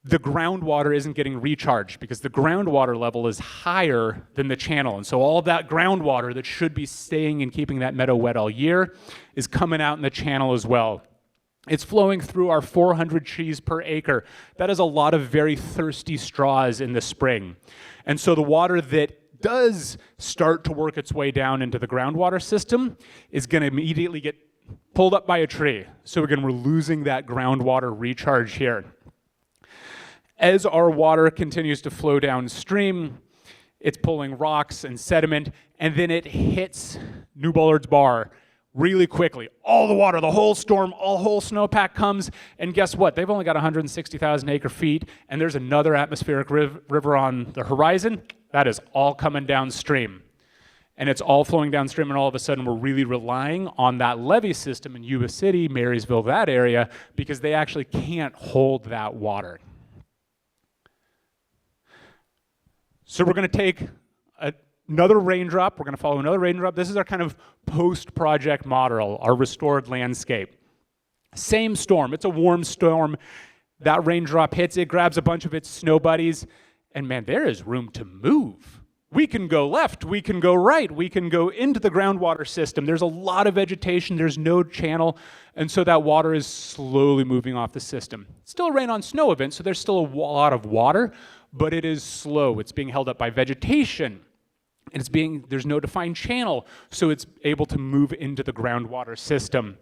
[SPEAKER 2] the groundwater isn't getting recharged because the groundwater level is higher than the channel. And so all of that groundwater that should be staying and keeping that meadow wet all year is coming out in the channel as well. It's flowing through our 400 trees per acre. That is a lot of very thirsty straws in the spring. And so the water that does start to work its way down into the groundwater system is going to immediately get pulled up by a tree. So again, we're losing that groundwater recharge here. As our water continues to flow downstream, it's pulling rocks and sediment, and then it hits New Bullard's Bar really quickly. All the water, the whole storm, whole snowpack comes, and guess what? They've only got 160,000 acre feet, and there's another atmospheric river on the horizon. That is all coming downstream. And it's all flowing downstream, and all of a sudden we're really relying on that levee system in Yuba City, Marysville, that area, because they actually can't hold that water. So we're going to take another raindrop. We're going to follow another raindrop. This is our kind of post-project model, our restored landscape. Same storm. It's a warm storm. That raindrop hits it, grabs a bunch of its snow buddies, and man, there is room to move. We can go left, we can go right, we can go into the groundwater system. There's a lot of vegetation, there's no channel, and so that water is slowly moving off the system. It's still a rain on snow event, so there's still a lot of water, but it is slow. It's being held up by vegetation, and there's no defined channel, so it's able to move into the groundwater system.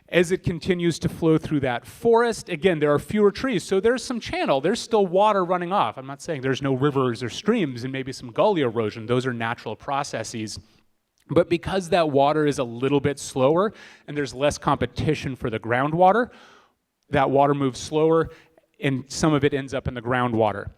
[SPEAKER 2] As it continues to flow through that forest, again, there are fewer trees, so there's some channel. There's still water running off. I'm not saying there's no rivers or streams and maybe some gully erosion. Those are natural processes. But because that water is a little bit slower and there's less competition for the groundwater, that water moves slower and some of it ends up in the groundwater.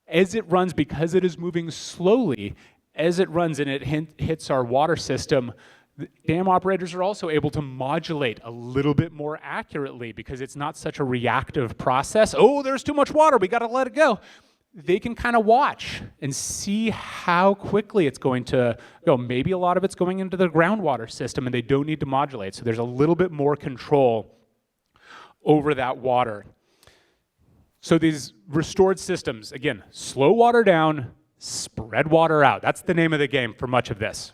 [SPEAKER 2] As it runs, because it is moving slowly, as it runs and it hits our water system, the dam operators are also able to modulate a little bit more accurately because it's not such a reactive process. Oh, there's too much water, we gotta let it go. They can kind of watch and see how quickly it's going to go. Maybe a lot of it's going into the groundwater system and they don't need to modulate, so there's a little bit more control over that water. So these restored systems, again, slow water down, spread water out. That's the name of the game for much of this.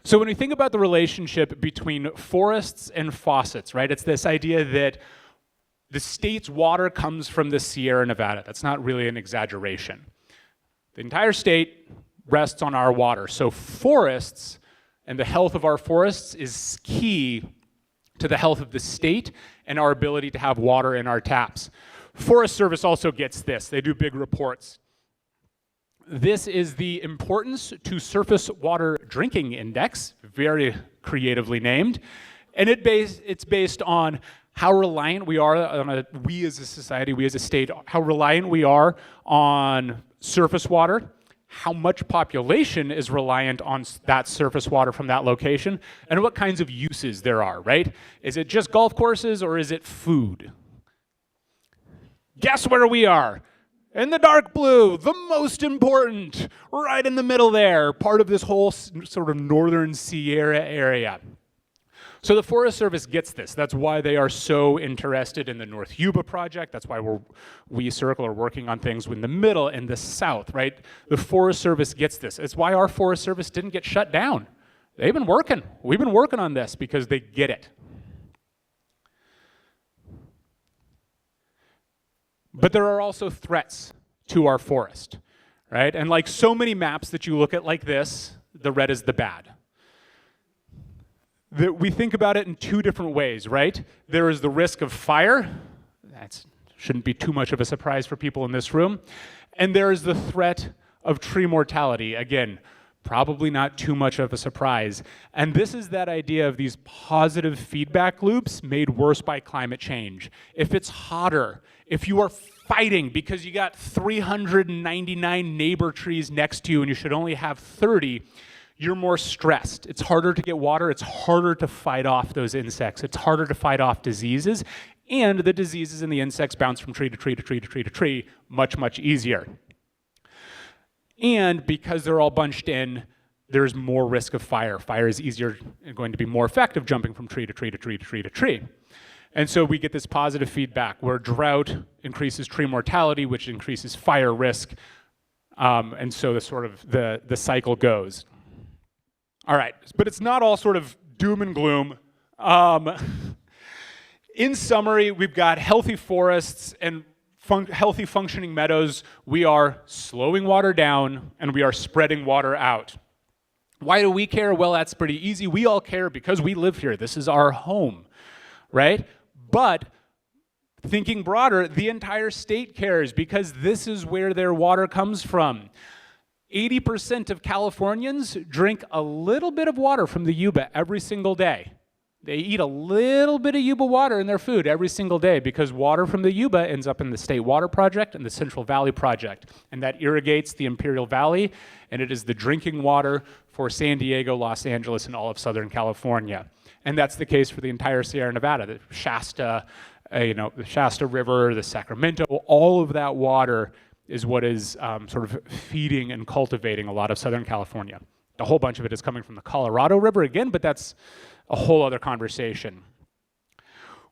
[SPEAKER 2] So when we think about the relationship between forests and faucets, right, it's this idea that the state's water comes from the Sierra Nevada. That's not really an exaggeration. The entire state rests on our water. So forests and the health of our forests is key to the health of the state and our ability to have water in our taps. Forest Service also gets this. They do big reports. This is the Importance to Surface Water Drinking Index, very creatively named, and it's based on how reliant we are on we as a society, we as a state, how reliant we are on surface water, how much population is reliant on that surface water from that location, and what kinds of uses there are, right? Is it just golf courses or is it food? Guess where we are? In the dark blue, the most important, right in the middle there, part of this whole sort of northern Sierra area. So the Forest Service gets this. That's why they are so interested in the North Yuba project. That's why we SYRCL are working on things in the middle and the south, right? The Forest Service gets this. It's why our Forest Service didn't get shut down. They've been working. We've been working on this because they get it. But there are also threats to our forest, right? And like so many maps that you look at like this, the red is the bad. We think about it in two different ways, right? There is the risk of fire. That shouldn't be too much of a surprise for people in this room. And there is the threat of tree mortality. Again, probably not too much of a surprise. And this is that idea of these positive feedback loops made worse by climate change. If it's hotter, if you are fighting because you got 399 neighbor trees next to you and you should only have 30, you're more stressed. It's harder to get water. It's harder to fight off those insects. It's harder to fight off diseases. And the diseases and the insects bounce from tree to tree to tree to tree to tree much, much easier. And because they're all bunched in, there's more risk of fire. Fire is easier and going to be more effective jumping from tree to tree to tree to tree to tree. And so we get this positive feedback where drought increases tree mortality, which increases fire risk. And so the cycle goes. All right, but it's not all sort of doom and gloom. In summary, we've got healthy forests and healthy functioning meadows. We are slowing water down and we are spreading water out. Why do we care? Well, that's pretty easy. We all care because we live here. This is our home, right? But thinking broader, the entire state cares because this is where their water comes from. 80% of Californians drink a little bit of water from the Yuba every single day. They eat a little bit of Yuba water in their food every single day because water from the Yuba ends up in the State Water Project and the Central Valley Project, and that irrigates the Imperial Valley, and it is the drinking water for San Diego, Los Angeles, and all of Southern California. And that's the case for the entire Sierra Nevada, the Shasta, the Shasta River, the Sacramento, all of that water is what is sort of feeding and cultivating a lot of Southern California. A whole bunch of it is coming from the Colorado River again, but that's a whole other conversation.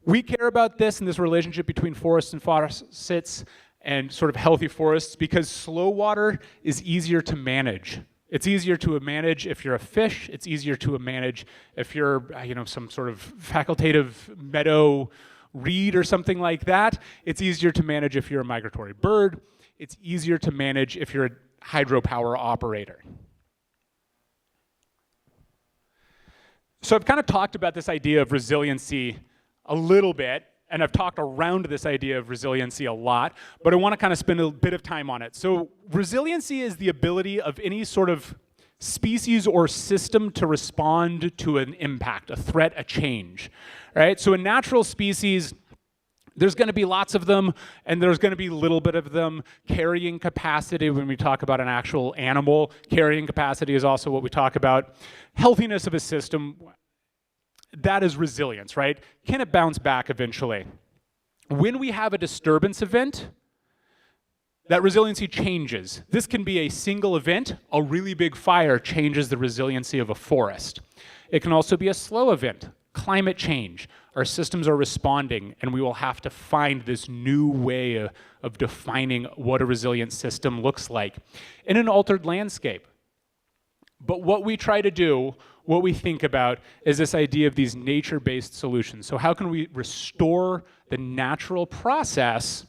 [SPEAKER 2] We care about this and this relationship between forests and faucets and sort of healthy forests because slow water is easier to manage. It's easier to manage if you're a fish. It's easier to manage if you're, some sort of facultative meadow reed or something like that. It's easier to manage if you're a migratory bird. It's easier to manage if you're a hydropower operator. So I've kind of talked about this idea of resiliency a little bit, and I've talked around this idea of resiliency a lot, but I want to kind of spend a bit of time on it. So resiliency is the ability of any sort of species or system to respond to an impact, a threat, a change, right? So in natural species, there's going to be lots of them, and there's going to be a little bit of them. Carrying capacity, when we talk about an actual animal, carrying capacity is also what we talk about. Healthiness of a system, that is resilience, right? Can it bounce back eventually? When we have a disturbance event, that resiliency changes. This can be a single event. A really big fire changes the resiliency of a forest. It can also be a slow event. Climate change. Our systems are responding, and we will have to find this new way of defining what a resilient system looks like in an altered landscape. But what we try to do, what we think about, is this idea of these nature-based solutions. So how can we restore the natural process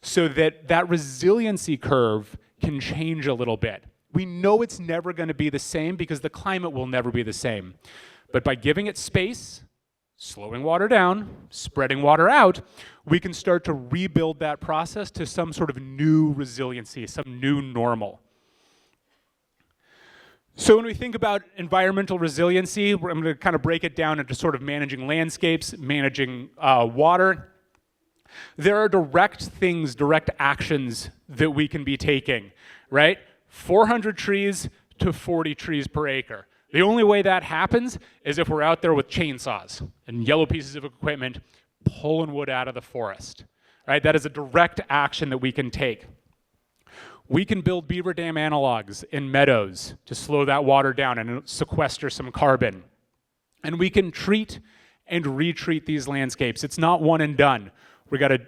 [SPEAKER 2] so that that resiliency curve can change a little bit? We know it's never going to be the same because the climate will never be the same. But by giving it space, slowing water down, spreading water out, we can start to rebuild that process to some sort of new resiliency, some new normal. So when we think about environmental resiliency, I'm going to kind of break it down into sort of managing landscapes, managing water. There are direct things, direct actions that we can be taking, right? 400 trees to 40 trees per acre. The only way that happens is if we're out there with chainsaws and yellow pieces of equipment pulling wood out of the forest, right? That is a direct action that we can take. We can build beaver dam analogs in meadows to slow that water down and sequester some carbon. And we can treat and retreat these landscapes. It's not one and done. We got to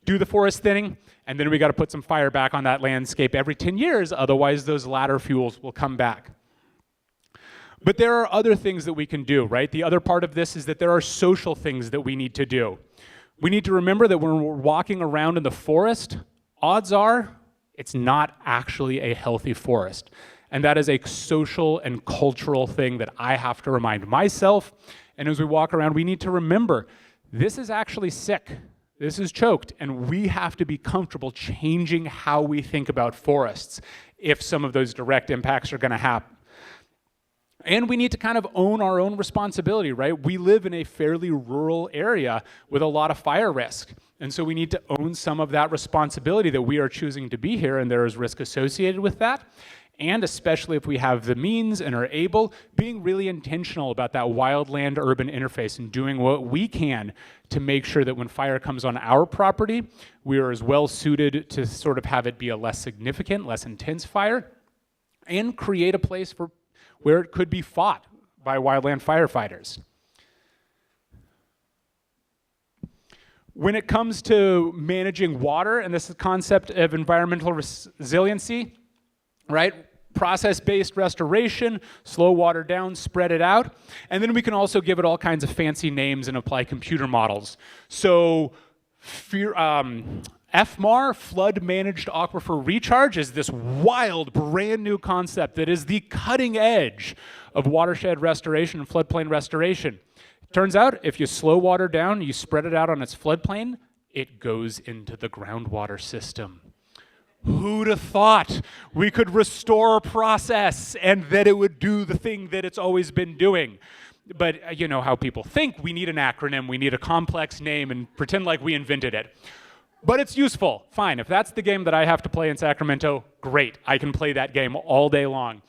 [SPEAKER 2] do the forest thinning, and then we got to put some fire back on that landscape every 10 years, otherwise those ladder fuels will come back. But there are other things that we can do, right? The other part of this is that there are social things that we need to do. We need to remember that when we're walking around in the forest, odds are it's not actually a healthy forest. And that is a social and cultural thing that I have to remind myself. And as we walk around, we need to remember this is actually sick. This is choked. And we have to be comfortable changing how we think about forests if some of those direct impacts are going to happen. And we need to kind of own our own responsibility, right? We live in a fairly rural area with a lot of fire risk. And so we need to own some of that responsibility that we are choosing to be here, and there is risk associated with that. And especially if we have the means and are able, being really intentional about that wildland-urban interface and doing what we can to make sure that when fire comes on our property, we are as well suited to sort of have it be a less significant, less intense fire, and create a place for where it could be fought by wildland firefighters. When it comes to managing water, and this is the concept of environmental resiliency, right? Process-based restoration, slow water down, spread it out. And then we can also give it all kinds of fancy names and apply computer models. So FMAR, Flood Managed Aquifer Recharge, is this wild, brand new concept that is the cutting edge of watershed restoration and floodplain restoration. Turns out, if you slow water down, you spread it out on its floodplain, it goes into the groundwater system. Who'd have thought we could restore a process and that it would do the thing that it's always been doing? But you know how people think. We need an acronym, we need a complex name, and pretend like we invented it. But it's useful. Fine, if that's the game that I have to play in Sacramento, great. I can play that game all day long.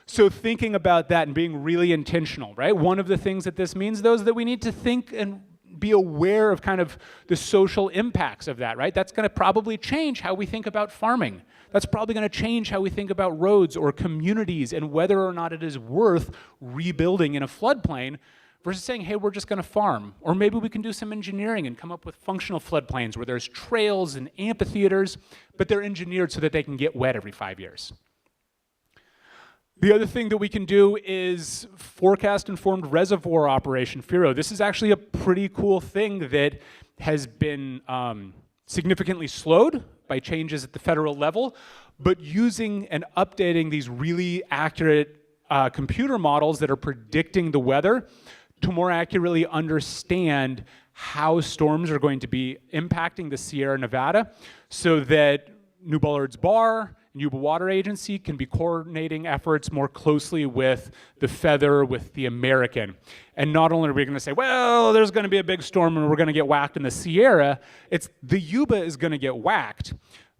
[SPEAKER 2] So thinking about that and being really intentional, right? One of the things that this means, though, is that we need to think and be aware of kind of the social impacts of that, right? That's going to probably change how we think about farming. That's probably going to change how we think about roads or communities and whether or not it is worth rebuilding in a floodplain versus saying, hey, we're just going to farm. Or maybe we can do some engineering and come up with functional floodplains where there's trails and amphitheaters, but they're engineered so that they can get wet every 5 years. The other thing that we can do is forecast-informed reservoir operation, FIRO. This is actually a pretty cool thing that has been significantly slowed by changes at the federal level, but using and updating these really accurate computer models that are predicting the weather to more accurately understand how storms are going to be impacting the Sierra Nevada so that New Bullards Bar and Yuba Water Agency can be coordinating efforts more closely with the Feather, with the American. And not only are we going to say, well, there's going to be a big storm and we're going to get whacked in the Sierra, it's the Yuba is going to get whacked,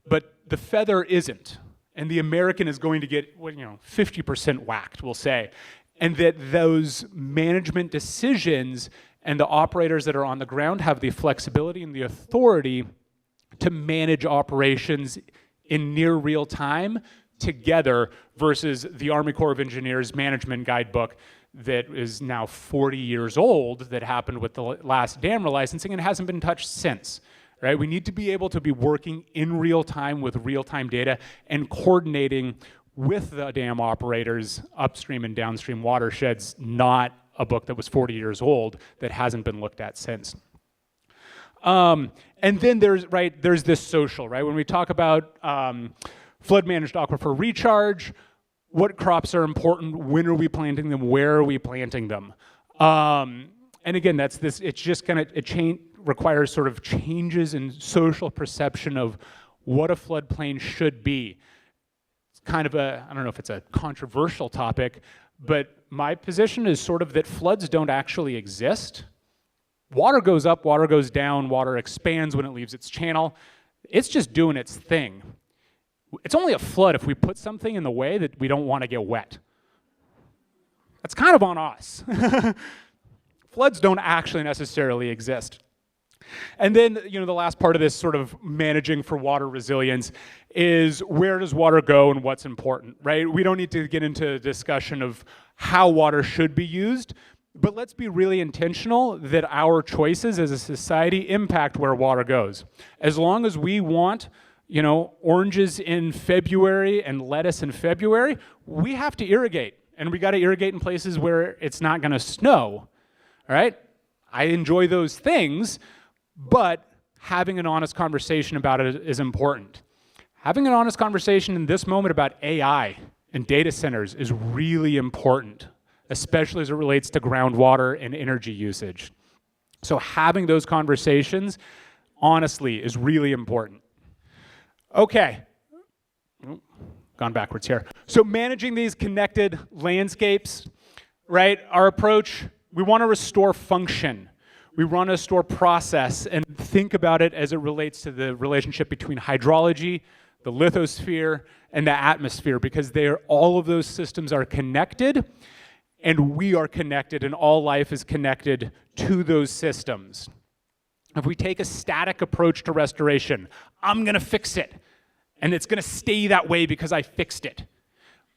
[SPEAKER 2] but the Feather isn't. And the American is going to get, 50% whacked, we'll say. And that those management decisions and the operators that are on the ground have the flexibility and the authority to manage operations in near real time together versus the Army Corps of Engineers management guidebook that is now 40 years old that happened with the last dam relicensing and hasn't been touched since. Right? We need to be able to be working in real time with real-time data and coordinating with the dam operators upstream and downstream watersheds, not a book that was 40 years old that hasn't been looked at since. And then there's this social, right? When we talk about flood managed aquifer recharge, what crops are important, when are we planting them, where are we planting them? And again, it's just gonna, requires sort of changes in social perception of what a floodplain should be. It's kind of I don't know if it's a controversial topic, but my position is sort of that floods don't actually exist. Water goes up, water goes down, water expands when it leaves its channel. It's just doing its thing. It's only a flood if we put something in the way that we don't want to get wet. That's kind of on us. Floods don't actually necessarily exist. And then, the last part of this sort of managing for water resilience is where does water go and what's important, right? We don't need to get into a discussion of how water should be used, but let's be really intentional that our choices as a society impact where water goes. As long as we want, oranges in February and lettuce in February, we have to irrigate. And we got to irrigate in places where it's not going to snow, all right? I enjoy those things, but having an honest conversation about it is important. Having an honest conversation in this moment about AI and data centers is really important, especially as it relates to groundwater and energy usage. So having those conversations, honestly, is really important. Okay, gone backwards here. So managing these connected landscapes, right? Our approach, we want to restore function. We want to restore process and think about it as it relates to the relationship between hydrology, the lithosphere, and the atmosphere, because all of those systems are connected, and we are connected, and all life is connected to those systems. If we take a static approach to restoration, I'm going to fix it, and it's going to stay that way because I fixed it,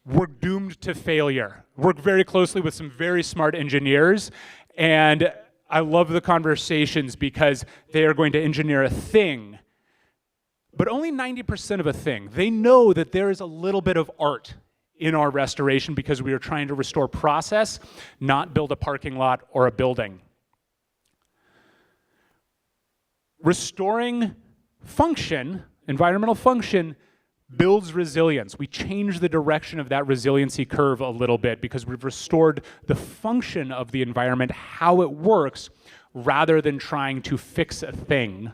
[SPEAKER 2] we're doomed to failure. Work very closely with some very smart engineers, and I love the conversations because they are going to engineer a thing, but only 90% of a thing. They know that there is a little bit of art in our restoration because we are trying to restore process, not build a parking lot or a building. Restoring function, environmental function, builds resilience. We change the direction of that resiliency curve a little bit because we've restored the function of the environment, how it works, rather than trying to fix a thing.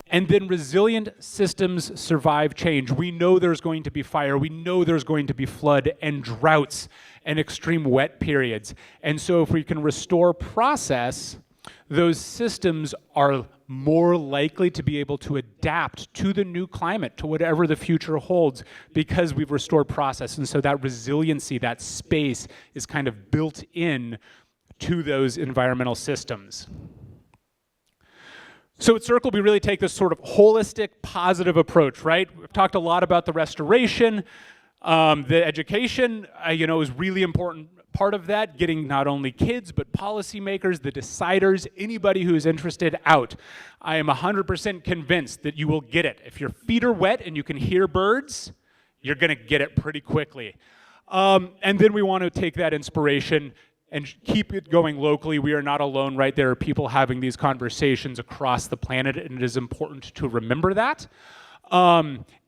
[SPEAKER 2] And then resilient systems survive change. We know there's going to be fire. We know there's going to be flood and droughts and extreme wet periods. And so if we can restore process, those systems are more likely to be able to adapt to the new climate, to whatever the future holds, because we've restored process. And so that resiliency, that space, is kind of built in to those environmental systems. So at SYRCL, we really take this sort of holistic, positive approach, right? We've talked a lot about the restoration. The education, is really important part of that, getting not only kids, but policymakers, the deciders, anybody who's interested out. I am 100% convinced that you will get it. If your feet are wet and you can hear birds, you're gonna get it pretty quickly. And then we want to take that inspiration and keep it going locally. We are not alone, right? There are people having these conversations across the planet, and it is important to remember that.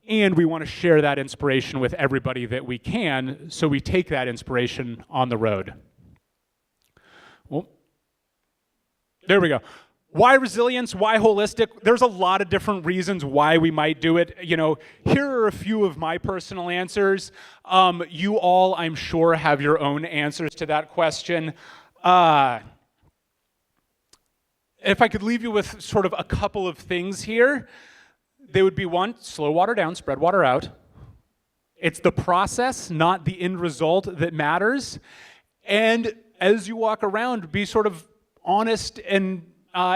[SPEAKER 2] And we want to share that inspiration with everybody that we can, so we take that inspiration on the road. Well, there we go. Why resilience? Why holistic? There's a lot of different reasons why we might do it. Here are a few of my personal answers. You all, I'm sure, have your own answers to that question. If I could leave you with sort of a couple of things here, they would be: one, slow water down, spread water out. It's the process, not the end result, that matters. And as you walk around, be sort of honest and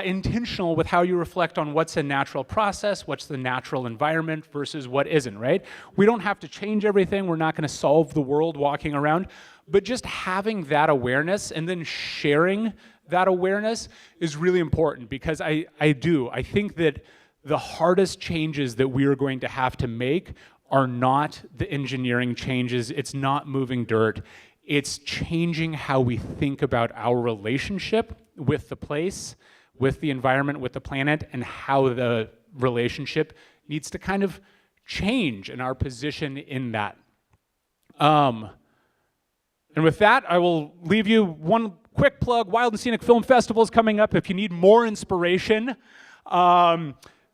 [SPEAKER 2] intentional with how you reflect on what's a natural process, what's the natural environment versus what isn't, right? We don't have to change everything. We're not going to solve the world walking around. But just having that awareness and then sharing that awareness is really important, because I think that the hardest changes that we are going to have to make are not the engineering changes. It's not moving dirt. It's changing how we think about our relationship with the place, with the environment, with the planet, and how the relationship needs to kind of change in our position in that. And with that, I will leave you one quick plug. Wild and Scenic Film Festival is coming up. If you need more inspiration,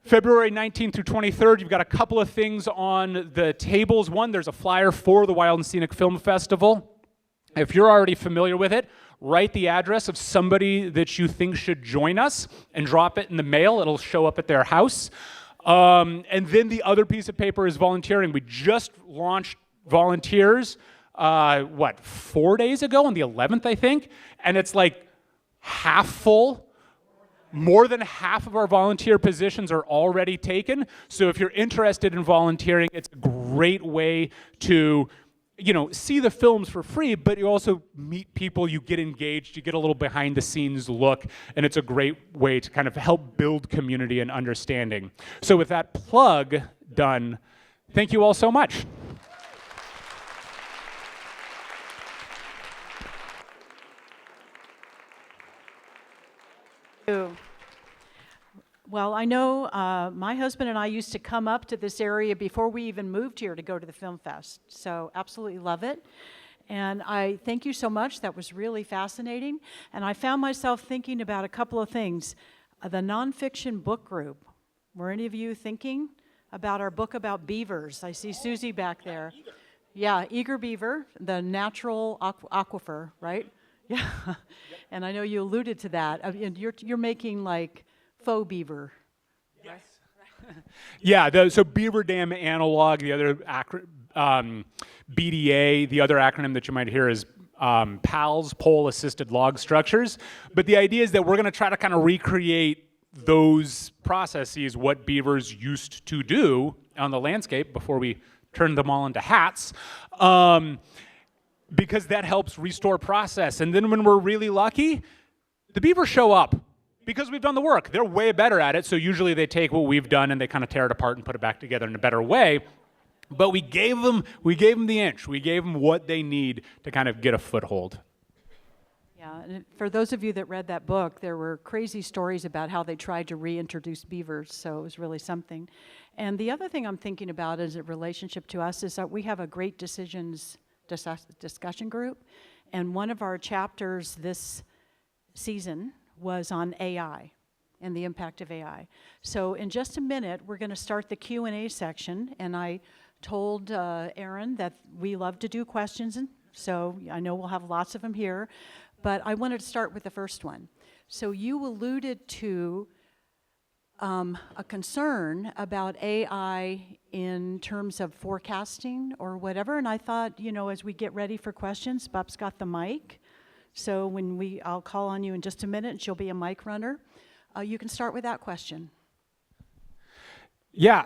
[SPEAKER 2] February 19th through 23rd, you've got a couple of things on the tables. One, there's a flyer for the Wild and Scenic Film Festival. If you're already familiar with it, write the address of somebody that you think should join us and drop it in the mail. It'll show up at their house. And then the other piece of paper is volunteering. We just launched volunteers, 4 days ago, on the 11th, I think, and it's like half full. More than half of our volunteer positions are already taken. So if you're interested in volunteering, it's a great way to, see the films for free, but you also meet people, you get engaged, you get a little behind the scenes look, and it's a great way to kind of help build community and understanding. So with that plug done, thank you all so much.
[SPEAKER 1] Well, I know my husband and I used to come up to this area before we even moved here to go to the Film Fest, so absolutely love it. And I thank you so much. That was really fascinating. And I found myself thinking about a couple of things. The nonfiction book group. Were any of you thinking about our book about beavers? I see Susie back there. Yeah, eager beaver, the natural aquifer, right? Yeah. And I know you alluded to that. And you're making like faux beaver.
[SPEAKER 2] Yes. Yeah, so Beaver Dam Analog, the other BDA, the other acronym that you might hear is PALS, Pole Assisted Log Structures. But the idea is that we're going to try to kind of recreate those processes, what beavers used to do on the landscape before we turned them all into hats, because that helps restore process. And then when we're really lucky, the beavers show up because we've done the work. They're way better at it, so usually they take what we've done and they kind of tear it apart and put it back together in a better way. But we gave them the inch. We gave them what they need to kind of get a foothold.
[SPEAKER 1] Yeah, and for those of you that read that book, there were crazy stories about how they tried to reintroduce beavers, so it was really something. And the other thing I'm thinking about as a relationship to us is that we have a great decisions discussion group, and one of our chapters this season was on AI and the impact of AI. So in just a minute, we're going to start the Q&A section, and I told Aaron that we love to do questions, and so I know we'll have lots of them here. But I wanted to start with the first one. So you alluded to a concern about AI in terms of forecasting or whatever, and I thought, you know, as we get ready for questions, Bub's got the mic. So I'll call on you in just a minute, and she'll be a mic runner. You can start with that question.
[SPEAKER 2] Yeah.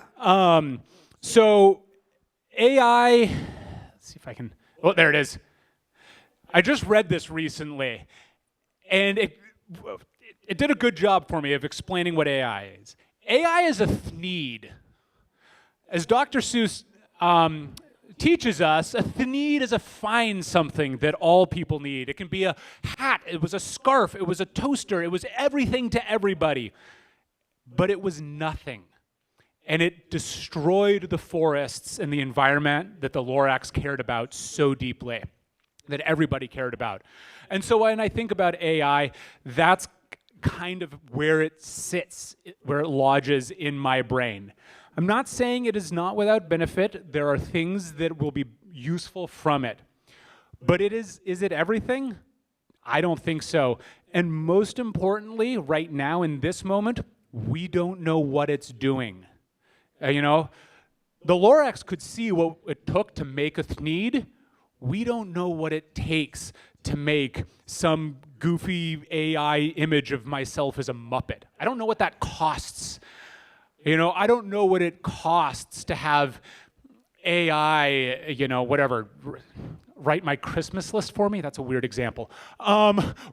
[SPEAKER 2] So AI, let's see if I can, oh, there it is. I just read this recently, and it did a good job for me of explaining what AI is. AI is a thneed. As Dr. Seuss teaches us, a thneed is a find something that all people need. It can be a hat, it was a scarf, it was a toaster, it was everything to everybody. But it was nothing. And it destroyed the forests and the environment that the Lorax cared about so deeply, that everybody cared about. And so when I think about AI, that's kind of where it sits, where it lodges in my brain. I'm not saying it is not without benefit. There are things that will be useful from it. But is it everything? I don't think so. And most importantly, right now in this moment, we don't know what it's doing. You know, the Lorax could see what it took to make a thneed. We don't know what it takes to make some goofy AI image of myself as a Muppet. I don't know what that costs. You know, I don't know what it costs to have AI, you know, whatever, write my Christmas list for me. That's a weird example.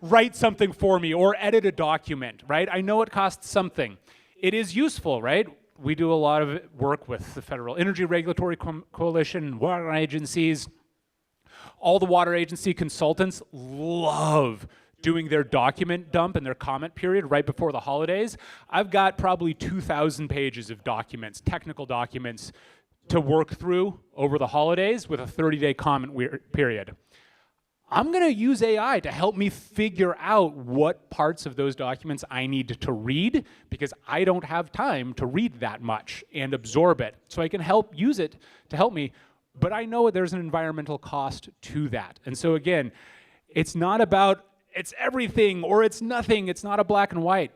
[SPEAKER 2] Write something for me or edit a document, right? I know it costs something. It is useful, right? We do a lot of work with the Federal Energy Regulatory Coalition, water agencies. All the water agency consultants love doing their document dump and their comment period right before the holidays. I've got probably 2,000 pages of documents, technical documents, to work through over the holidays with a 30-day comment period. I'm going to use AI to help me figure out what parts of those documents I need to read, because I don't have time to read that much and absorb it. So I can use it to help me. But I know there's an environmental cost to that. And so again, it's not about it's everything or it's nothing. It's not a black and white.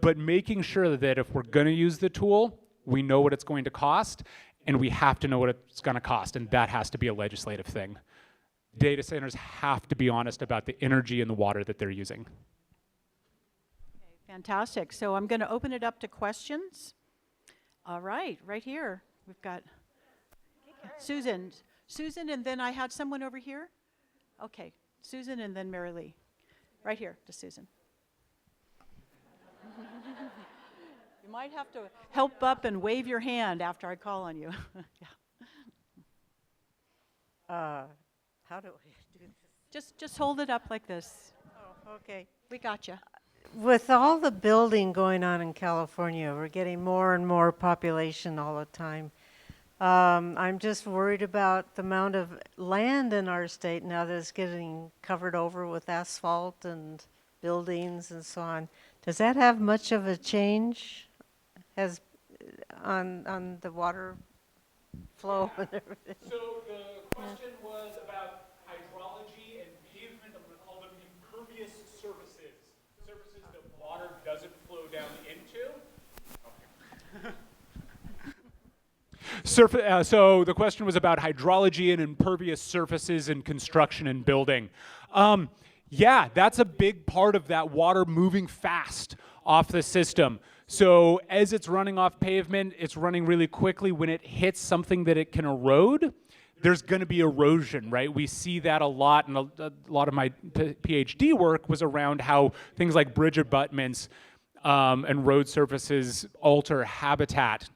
[SPEAKER 2] But making sure that if we're going to use the tool, we know what it's going to cost, and we have to know what it's going to cost. And that has to be a legislative thing. Data centers have to be honest about the energy and the water that they're using.
[SPEAKER 1] Okay, fantastic. So I'm going to open it up to questions. All right, right here. We've got Susan, and then I had someone over here. Okay, Susan, and then Mary Lee. Right here to Susan. You might have to help up and wave your hand after I call on you.
[SPEAKER 3] How do I do this?
[SPEAKER 1] Just hold it up like this.
[SPEAKER 3] Oh, okay.
[SPEAKER 1] We got you.
[SPEAKER 3] With all the building going on in California, we're getting more and more population all the time. I'm just worried about the amount of land in our state now that's getting covered over with asphalt and buildings and so on. Does that have much of a change on the water flow and everything?
[SPEAKER 2] So the question was about hydrology and pavement. I'm going to call them impervious surfaces. Surfaces that water doesn't flow down into. So the question was about hydrology and impervious surfaces in construction and building. Yeah, that's a big part of that water moving fast off the system. So as it's running off pavement, it's running really quickly. When it hits something that it can erode, there's going to be erosion, right? We see that a lot, and a lot of my PhD work was around how things like bridge abutments and road surfaces alter habitat.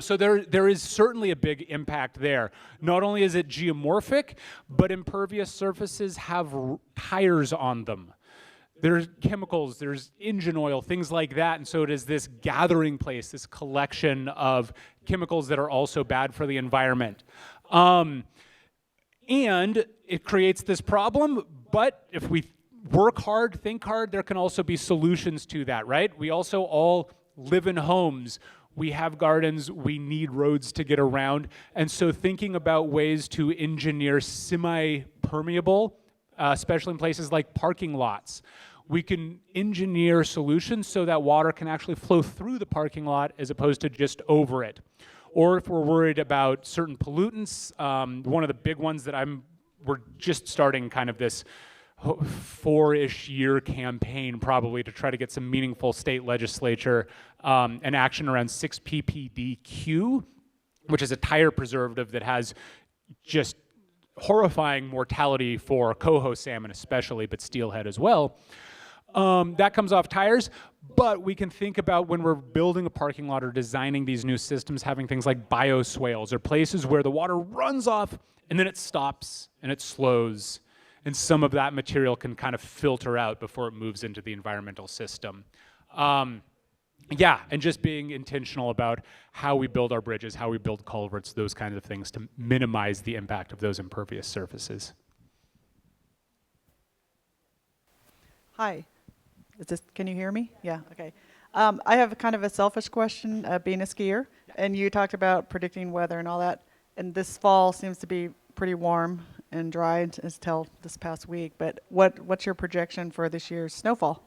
[SPEAKER 2] So there is certainly a big impact there. Not only is it geomorphic, but impervious surfaces have tires on them. There's chemicals, there's engine oil, things like that, and so it is this gathering place, this collection of chemicals that are also bad for the environment. And it creates this problem, but if we work hard, think hard, there can also be solutions to that, right? We also all live in homes. We have gardens, we need roads to get around, and so thinking about ways to engineer semi-permeable, especially in places like parking lots. We can engineer solutions so that water can actually flow through the parking lot as opposed to just over it. Or if we're worried about certain pollutants, one of the big ones that we're just starting kind of this 4-ish year campaign probably to try to get some meaningful state legislature and action around 6-PPDQ, which is a tire preservative that has just horrifying mortality for coho salmon especially, but steelhead as well. That comes off tires, but we can think about when we're building a parking lot or designing these new systems, having things like bioswales or places where the water runs off and then it stops and it slows, and some of that material can kind of filter out before it moves into the environmental system. Yeah, and just being intentional about how we build our bridges, how we build culverts, those kinds of things to minimize the impact of those impervious surfaces.
[SPEAKER 4] Hi. Can you hear me? Yeah, okay. I have kind of a selfish question, being a skier, and you talked about predicting weather and all that, and this fall seems to be pretty warm and dry until this past week, but what's your projection for this year's snowfall?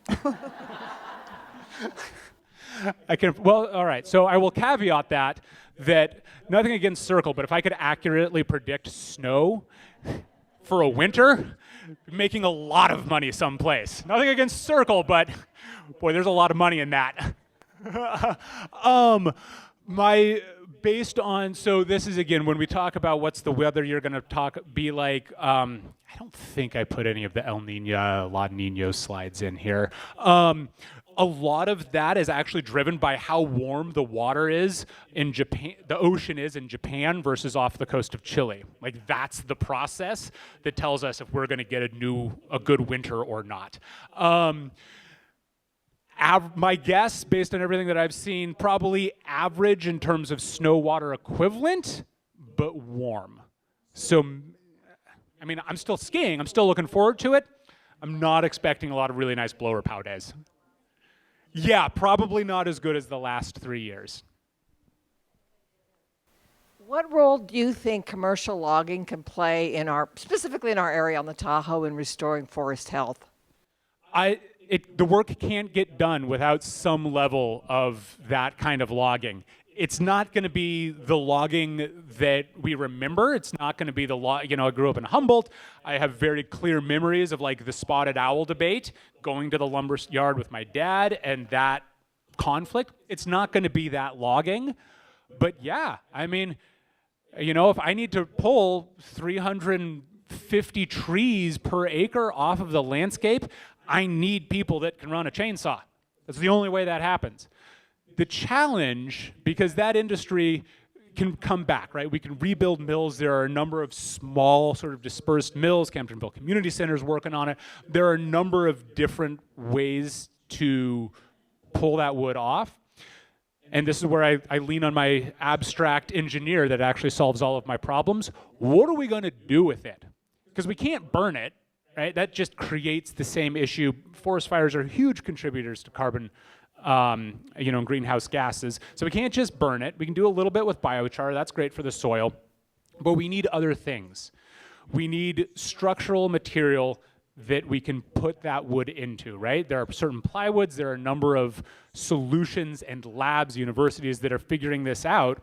[SPEAKER 2] Well, all right, so I will caveat that nothing against SYRCL, but if I could accurately predict snow for a winter, making a lot of money someplace. Nothing against SYRCL, but boy, there's a lot of money in that. Based on, so this is again, when we talk about what's the weather you're gonna be like, I don't think I put any of the El Nino, La Nino slides in here. A lot of that is actually driven by how warm the water is in Japan, the ocean is in Japan versus off the coast of Chile. Like that's the process that tells us if we're gonna get a good winter or not. My guess, based on everything that I've seen, probably average in terms of snow water equivalent, but warm. So, I mean, I'm still skiing, I'm still looking forward to it. I'm not expecting a lot of really nice blower pow days. Yeah, probably not as good as the last 3 years.
[SPEAKER 5] What role do you think commercial logging can play specifically in our area on the Tahoe in restoring forest health?
[SPEAKER 2] The work can't get done without some level of that kind of logging. It's not going to be the logging that we remember. It's not going to be I grew up in Humboldt. I have very clear memories of like the spotted owl debate, going to the lumber yard with my dad and that conflict. It's not going to be that logging. But yeah, I mean, if I need to pull 350 trees per acre off of the landscape, I need people that can run a chainsaw. That's the only way that happens. The challenge, because that industry can come back, right? We can rebuild mills. There are a number of small sort of dispersed mills. Camptonville Community Center is working on it. There are a number of different ways to pull that wood off. And this is where I lean on my abstract engineer that actually solves all of my problems. What are we going to do with it? Because we can't burn it, right? That just creates the same issue. Forest fires are huge contributors to carbon, and greenhouse gases. So we can't just burn it. We can do a little bit with biochar. That's great for the soil. But we need other things. We need structural material that we can put that wood into, right? There are certain plywoods. There are a number of solutions and labs, universities that are figuring this out.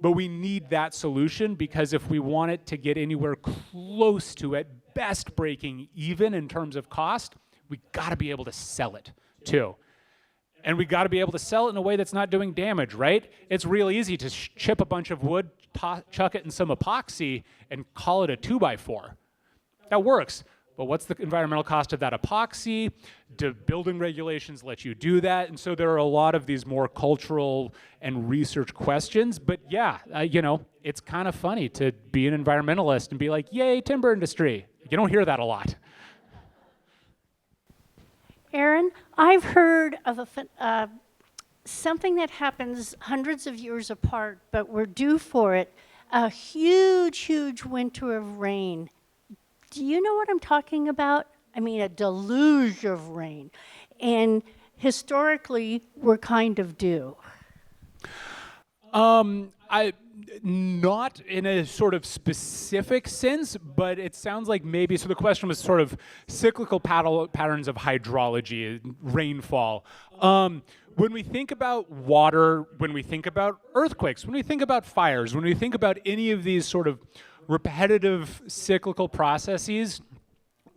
[SPEAKER 2] But we need that solution because if we want it to get anywhere close to at best breaking even in terms of cost, we got to be able to sell it too. And we got to be able to sell it in a way that's not doing damage, right? It's real easy to chip a bunch of wood, chuck it in some epoxy and call it a 2x4. That works. But what's the environmental cost of that epoxy? Do building regulations let you do that? And so there are a lot of these more cultural and research questions. But yeah, you know, it's kind of funny to be an environmentalist and be like, yay, timber industry. You don't hear that a lot.
[SPEAKER 6] Aaron, I've heard of something that happens hundreds of years apart, but we're due for it, a huge, huge winter of rain. Do you know what I'm talking about? I mean, a deluge of rain. And historically, we're kind of due.
[SPEAKER 2] Not in a sort of specific sense, but it sounds like maybe, so the question was sort of cyclical patterns of hydrology, rainfall. When we think about water, when we think about earthquakes, when we think about fires, when we think about any of these sort of repetitive cyclical processes,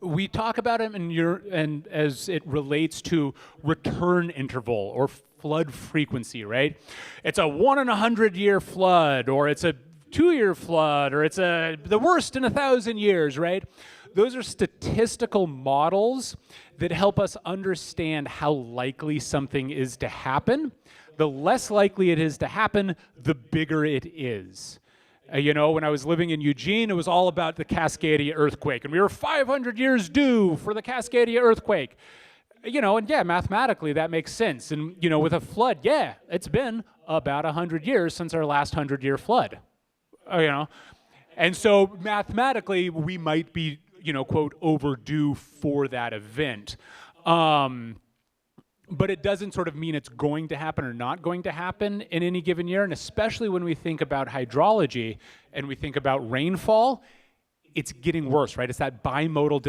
[SPEAKER 2] we talk about them and as it relates to return interval or flood frequency, right? It's a 1 in 100 year flood, or it's a 2-year flood, or it's the worst in 1,000 years, right? Those are statistical models that help us understand how likely something is to happen. The less likely it is to happen, the bigger it is. You know, when I was living in Eugene, it was all about the Cascadia earthquake, and we were 500 years due for the Cascadia earthquake. You know, and yeah, mathematically that makes sense. And, you know, with a flood, yeah, it's been about 100 years since our last 100-year flood. You know, and so mathematically we might be, you know, quote, overdue for that event. But it doesn't sort of mean it's going to happen or not going to happen in any given year. And especially when we think about hydrology and we think about rainfall, it's getting worse, right? It's that bimodal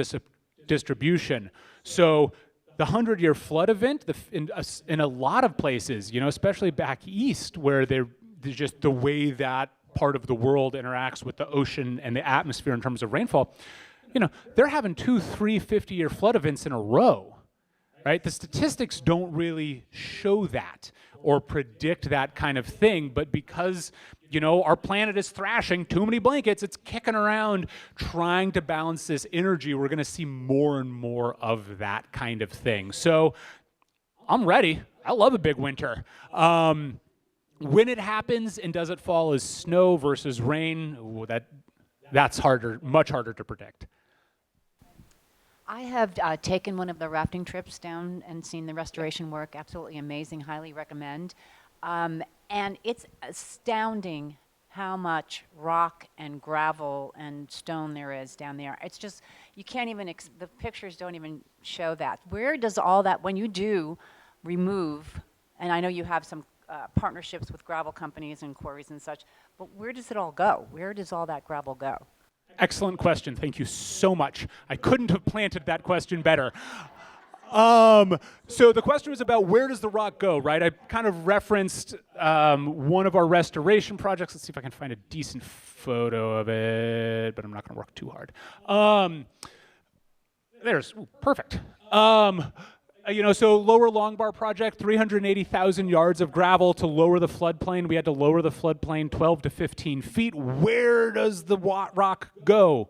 [SPEAKER 2] distribution. So the 100-year flood event in a lot of places, you know, especially back east where there's just the way that part of the world interacts with the ocean and the atmosphere in terms of rainfall, you know, they're having 2, 3 50-year flood events in a row. Right? The statistics don't really show that or predict that kind of thing, but because, you know, our planet is thrashing too many blankets, it's kicking around trying to balance this energy, we're going to see more and more of that kind of thing. So I'm ready. I love a big winter. When it happens and does it fall as snow versus rain, that's harder, much harder to predict.
[SPEAKER 7] I have taken one of the rafting trips down and seen the restoration work. Absolutely amazing. Highly recommend. And it's astounding how much rock and gravel and stone there is down there. It's just, you can't even, the pictures don't even show that. Where does all that, when you do remove, and I know you have some partnerships with gravel companies and quarries and such, but where does it all go? Where does all that gravel go?
[SPEAKER 2] Excellent question. Thank you so much. I couldn't have planted that question better. So the question was about where does the rock go, right? I kind of referenced one of our restoration projects. Let's see if I can find a decent photo of it, but I'm not going to work too hard. Perfect. You know, so Lower Longbar project, 380,000 yards of gravel to lower the floodplain. We had to lower the floodplain 12 to 15 feet. Where does the rock go?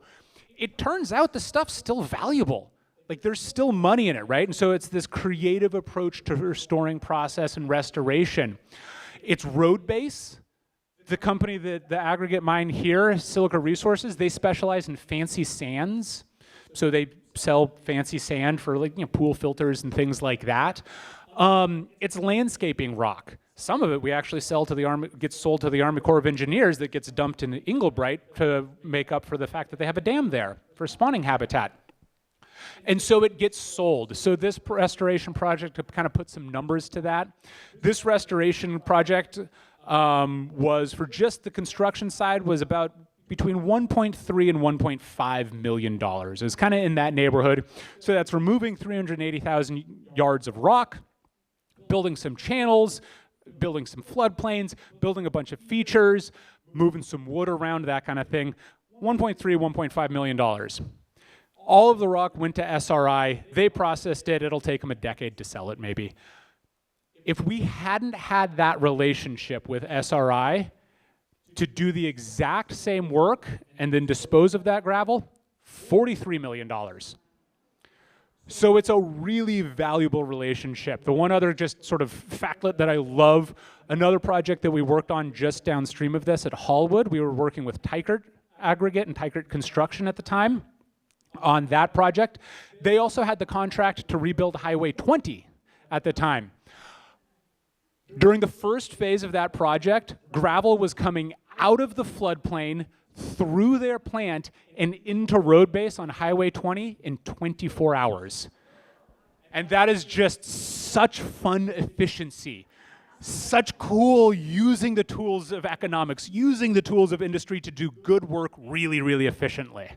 [SPEAKER 2] It turns out the stuff's still valuable. Like, there's still money in it, right? And so it's this creative approach to restoring process and restoration. It's road base. The company that the aggregate mine here, Silica Resources, they specialize in fancy sands. So they sell fancy sand for, like, you know, pool filters and things like that. It's landscaping rock. Some of it we actually sell to the Army, gets sold to the Army Corps of Engineers, that gets dumped in Inglebright to make up for the fact that they have a dam there for spawning habitat. And so it gets sold. So this restoration project, to kind of put some numbers to that, this restoration project was, for just the construction side, was about between $1.3 and $1.5 million. It's kind of in that neighborhood. So that's removing 380,000 yards of rock, building some channels, building some floodplains, building a bunch of features, moving some wood around, that kind of thing. $1.3, $1.5 million. All of the rock went to SRI. They processed it. It'll take them a decade to sell it, maybe. If we hadn't had that relationship with SRI, To do the exact same work and then dispose of that gravel, $43 million. So it's a really valuable relationship. The one other just sort of factlet that I love, another project that we worked on just downstream of this at Hallwood, we were working with Tykert Aggregate and Tykert Construction at the time on that project. They also had the contract to rebuild Highway 20 at the time. During the first phase of that project, gravel was coming out of the floodplain, through their plant, and into road base on Highway 20 in 24 hours. And that is just such fun efficiency. Such cool using the tools of economics, using the tools of industry to do good work really, really efficiently.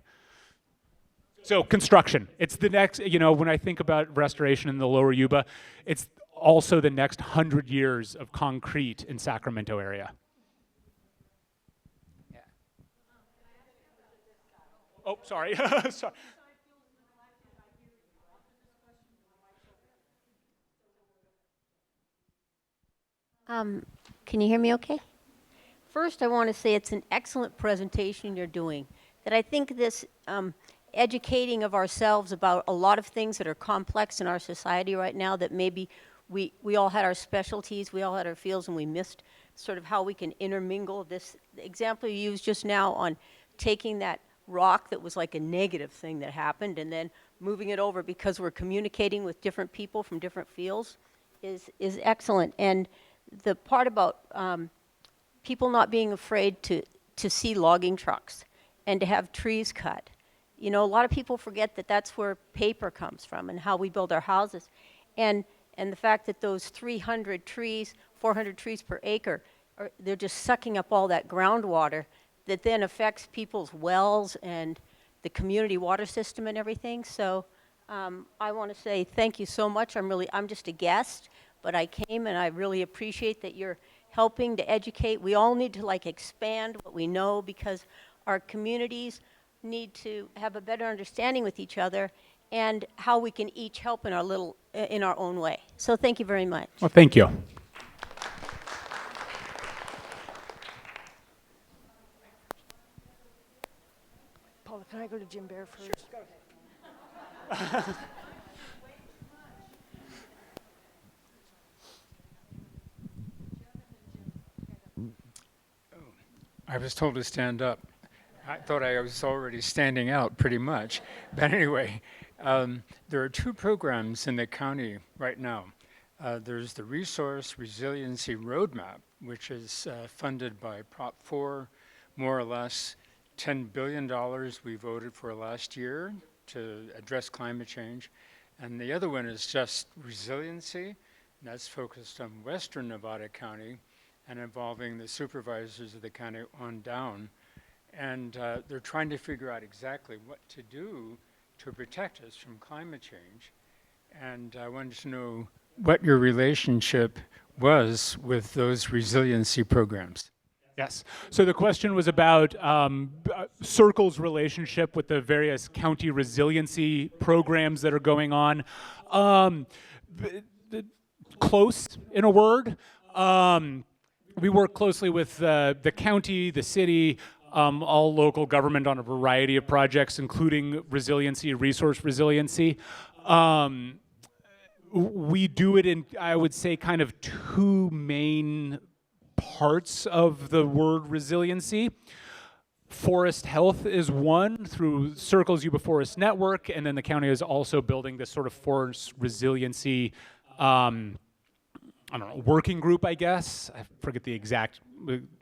[SPEAKER 2] So construction, it's the next, you know, when I think about restoration in the lower Yuba, it's also the next 100 years of concrete in Sacramento area. Yeah. Oh, sorry. Sorry.
[SPEAKER 8] Can you hear me okay? First, I want to say it's an excellent presentation you're doing. That I think this educating of ourselves about a lot of things that are complex in our society right now, that maybe we all had our specialties, we all had our fields, and we missed sort of how we can intermingle this. The example you used just now on taking that rock that was like a negative thing that happened and then moving it over because we're communicating with different people from different fields is excellent. And the part about people not being afraid to see logging trucks and to have trees cut. You know, a lot of people forget that that's where paper comes from and how we build our houses. And the fact that those 300 trees, 400 trees per acre, they're just sucking up all that groundwater that then affects people's wells and the community water system and everything. So I want to say thank you so much. I'm just a guest, but I came and I really appreciate that you're helping to educate. We all need to like expand what we know because our communities need to have a better understanding with each other and how we can each help in our own way. So thank you very much.
[SPEAKER 2] Well, thank you.
[SPEAKER 5] Paula, can I go to Jim Bear first?
[SPEAKER 2] Sure, go ahead.
[SPEAKER 9] I was told to stand up. I thought I was already standing out pretty much. But anyway, there are two programs in the county right now. There's the Resource Resiliency Roadmap, which is funded by Prop 4, more or less $10 billion we voted for last year to address climate change. And the other one is just resiliency, and that's focused on Western Nevada County and involving the supervisors of the county on down. And they're trying to figure out exactly what to do to protect us from climate change. And I wanted to know what your relationship was with those resiliency programs.
[SPEAKER 2] Yes. So the question was about SYRCL's relationship with the various county resiliency programs that are going on. Close, in a word. We work closely with the county, the city, all local government on a variety of projects, including resiliency, resource resiliency. We do it in, I would say, kind of two main parts of the word resiliency. Forest health is one through SYRCL's Yuba Forest Network, and then the county is also building this sort of forest resiliency I don't know, working group, I guess. I forget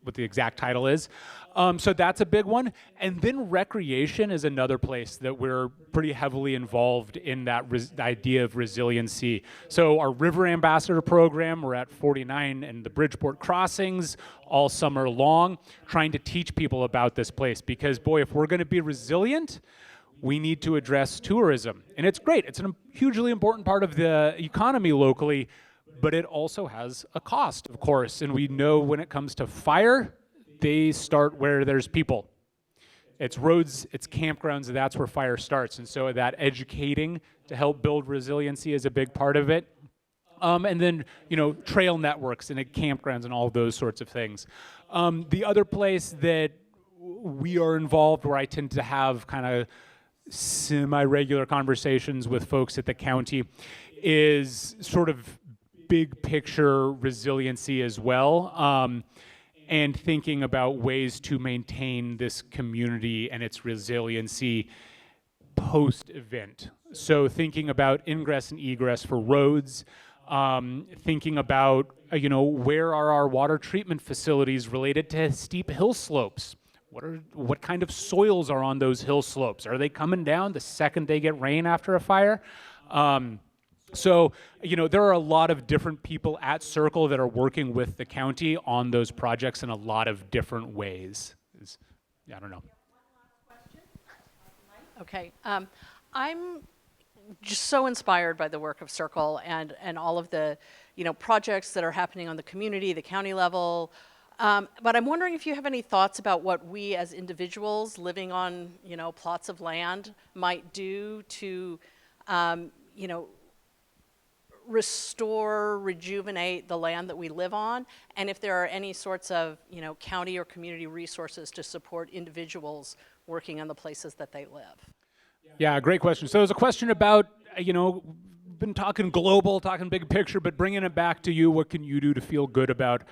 [SPEAKER 2] what the exact title is. So that's a big one. And then recreation is another place that we're pretty heavily involved in that idea of resiliency. So our River Ambassador program, we're at 49 and the Bridgeport crossings all summer long, trying to teach people about this place. Because boy, if we're gonna be resilient, we need to address tourism. And it's great, it's a hugely important part of the economy locally, but it also has a cost, of course. And we know when it comes to fire, they start where there's people. It's roads, it's campgrounds, that's where fire starts. And so that educating to help build resiliency is a big part of it. And then, trail networks and campgrounds and all of those sorts of things. The other place that we are involved, where I tend to have kind of semi-regular conversations with folks at the county, is sort of big picture resiliency as well, and thinking about ways to maintain this community and its resiliency post-event. So thinking about ingress and egress for roads, thinking about, where are our water treatment facilities related to steep hill slopes? What kind of soils are on those hill slopes? Are they coming down the second they get rain after a fire? So, there are a lot of different people at SYRCL that are working with the county on those projects in a lot of different ways. I don't know.
[SPEAKER 10] Okay. I'm just so inspired by the work of SYRCL and all of the, projects that are happening on the community, the county level. But I'm wondering if you have any thoughts about what we as individuals living on, plots of land might do to, restore, rejuvenate the land that we live on, and if there are any sorts of, county or community resources to support individuals working on the places that they live.
[SPEAKER 2] Yeah, great question. So there's a question about, been talking global, talking big picture, but bringing it back to you. What can you do to feel good about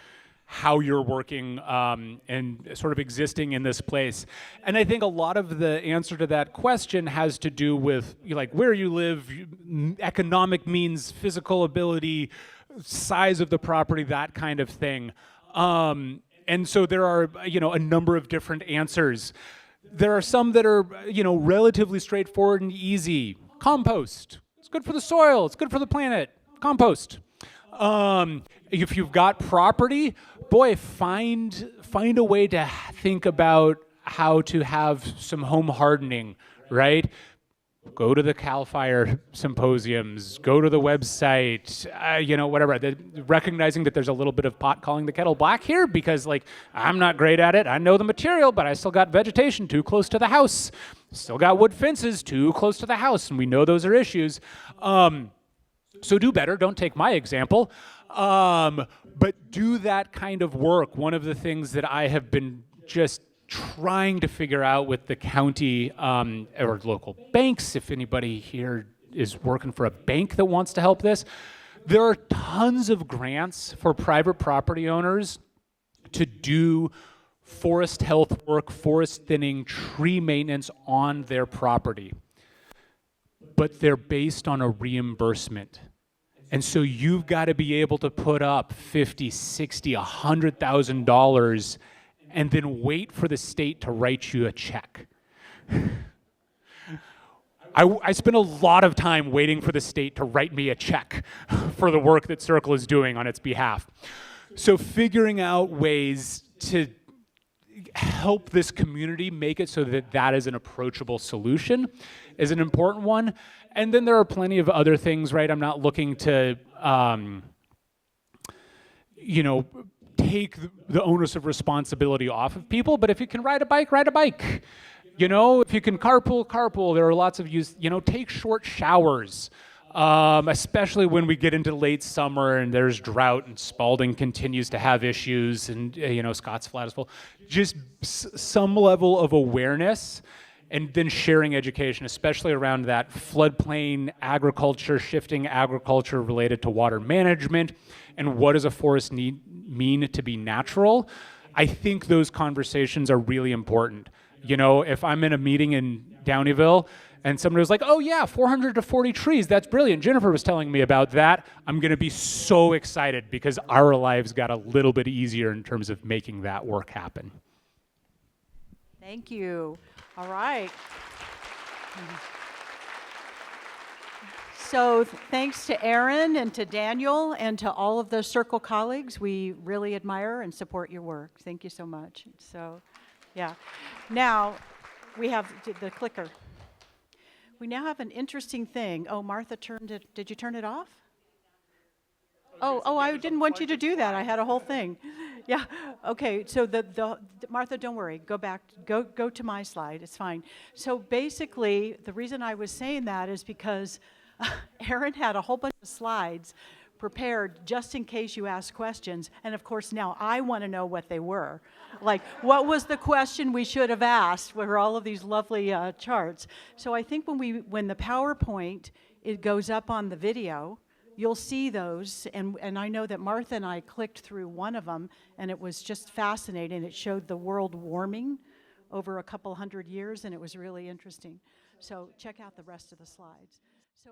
[SPEAKER 2] how you're working and sort of existing in this place? And I think a lot of the answer to that question has to do with where you live, economic means, physical ability, size of the property, that kind of thing. And so there are, a number of different answers. There are some that are, relatively straightforward and easy. Compost. It's good for the soil. It's good for the planet. Compost. If you've got property, boy, find a way to think about how to have some home hardening, right? Go to the CAL FIRE symposiums, go to the website, whatever. Recognizing that there's a little bit of pot calling the kettle black here, because I'm not great at it. I know the material, but I still got vegetation too close to the house. Still got wood fences too close to the house, and we know those are issues. So do better, don't take my example, but do that kind of work. One of the things that I have been just trying to figure out with the county or local banks, if anybody here is working for a bank that wants to help this, there are tons of grants for private property owners to do forest health work, forest thinning, tree maintenance on their property. But they're based on a reimbursement. And so you've got to be able to put up $50, $60, $100,000 and then wait for the state to write you a check. I spent a lot of time waiting for the state to write me a check for the work that SYRCL is doing on its behalf. So figuring out ways to help this community make it so that that is an approachable solution is an important one. And then there are plenty of other things, right? I'm not looking to, take the onus of responsibility off of people, but if you can ride a bike, ride a bike. If you can carpool. There are lots of use, take short showers, especially when we get into late summer and there's drought and Spalding continues to have issues and, Scott's Flat is full. Just some level of awareness and then sharing education, especially around that floodplain agriculture, shifting agriculture related to water management, and what does a forest mean to be natural. I think those conversations are really important. If I'm in a meeting in Downeyville and somebody was like, oh yeah, 400 to 40 trees, that's brilliant. Jennifer was telling me about that. I'm gonna be so excited because our lives got a little bit easier in terms of making that work happen.
[SPEAKER 1] Thank you. All right. So thanks to Aaron and to Daniel and to all of the SYRCL colleagues. We really admire and support your work. Thank you so much. So, yeah. Now, we have the clicker. We now have an interesting thing. Oh, Martha turned it. Did you turn it off? Oh, I didn't want you to do that. I had a whole thing. Yeah. Okay. So the Martha, don't worry. Go back. Go to my slide. It's fine. So basically, the reason I was saying that is because Aaron had a whole bunch of slides prepared just in case you ask questions. And of course, now I want to know what they were. Like, what was the question we should have asked? Were all of these lovely charts. So I think when the PowerPoint it goes up on the video, you'll see those, and I know that Martha and I clicked through one of them, and it was just fascinating. It showed the world warming over a couple hundred years, and it was really interesting. So check out the rest of the slides. So.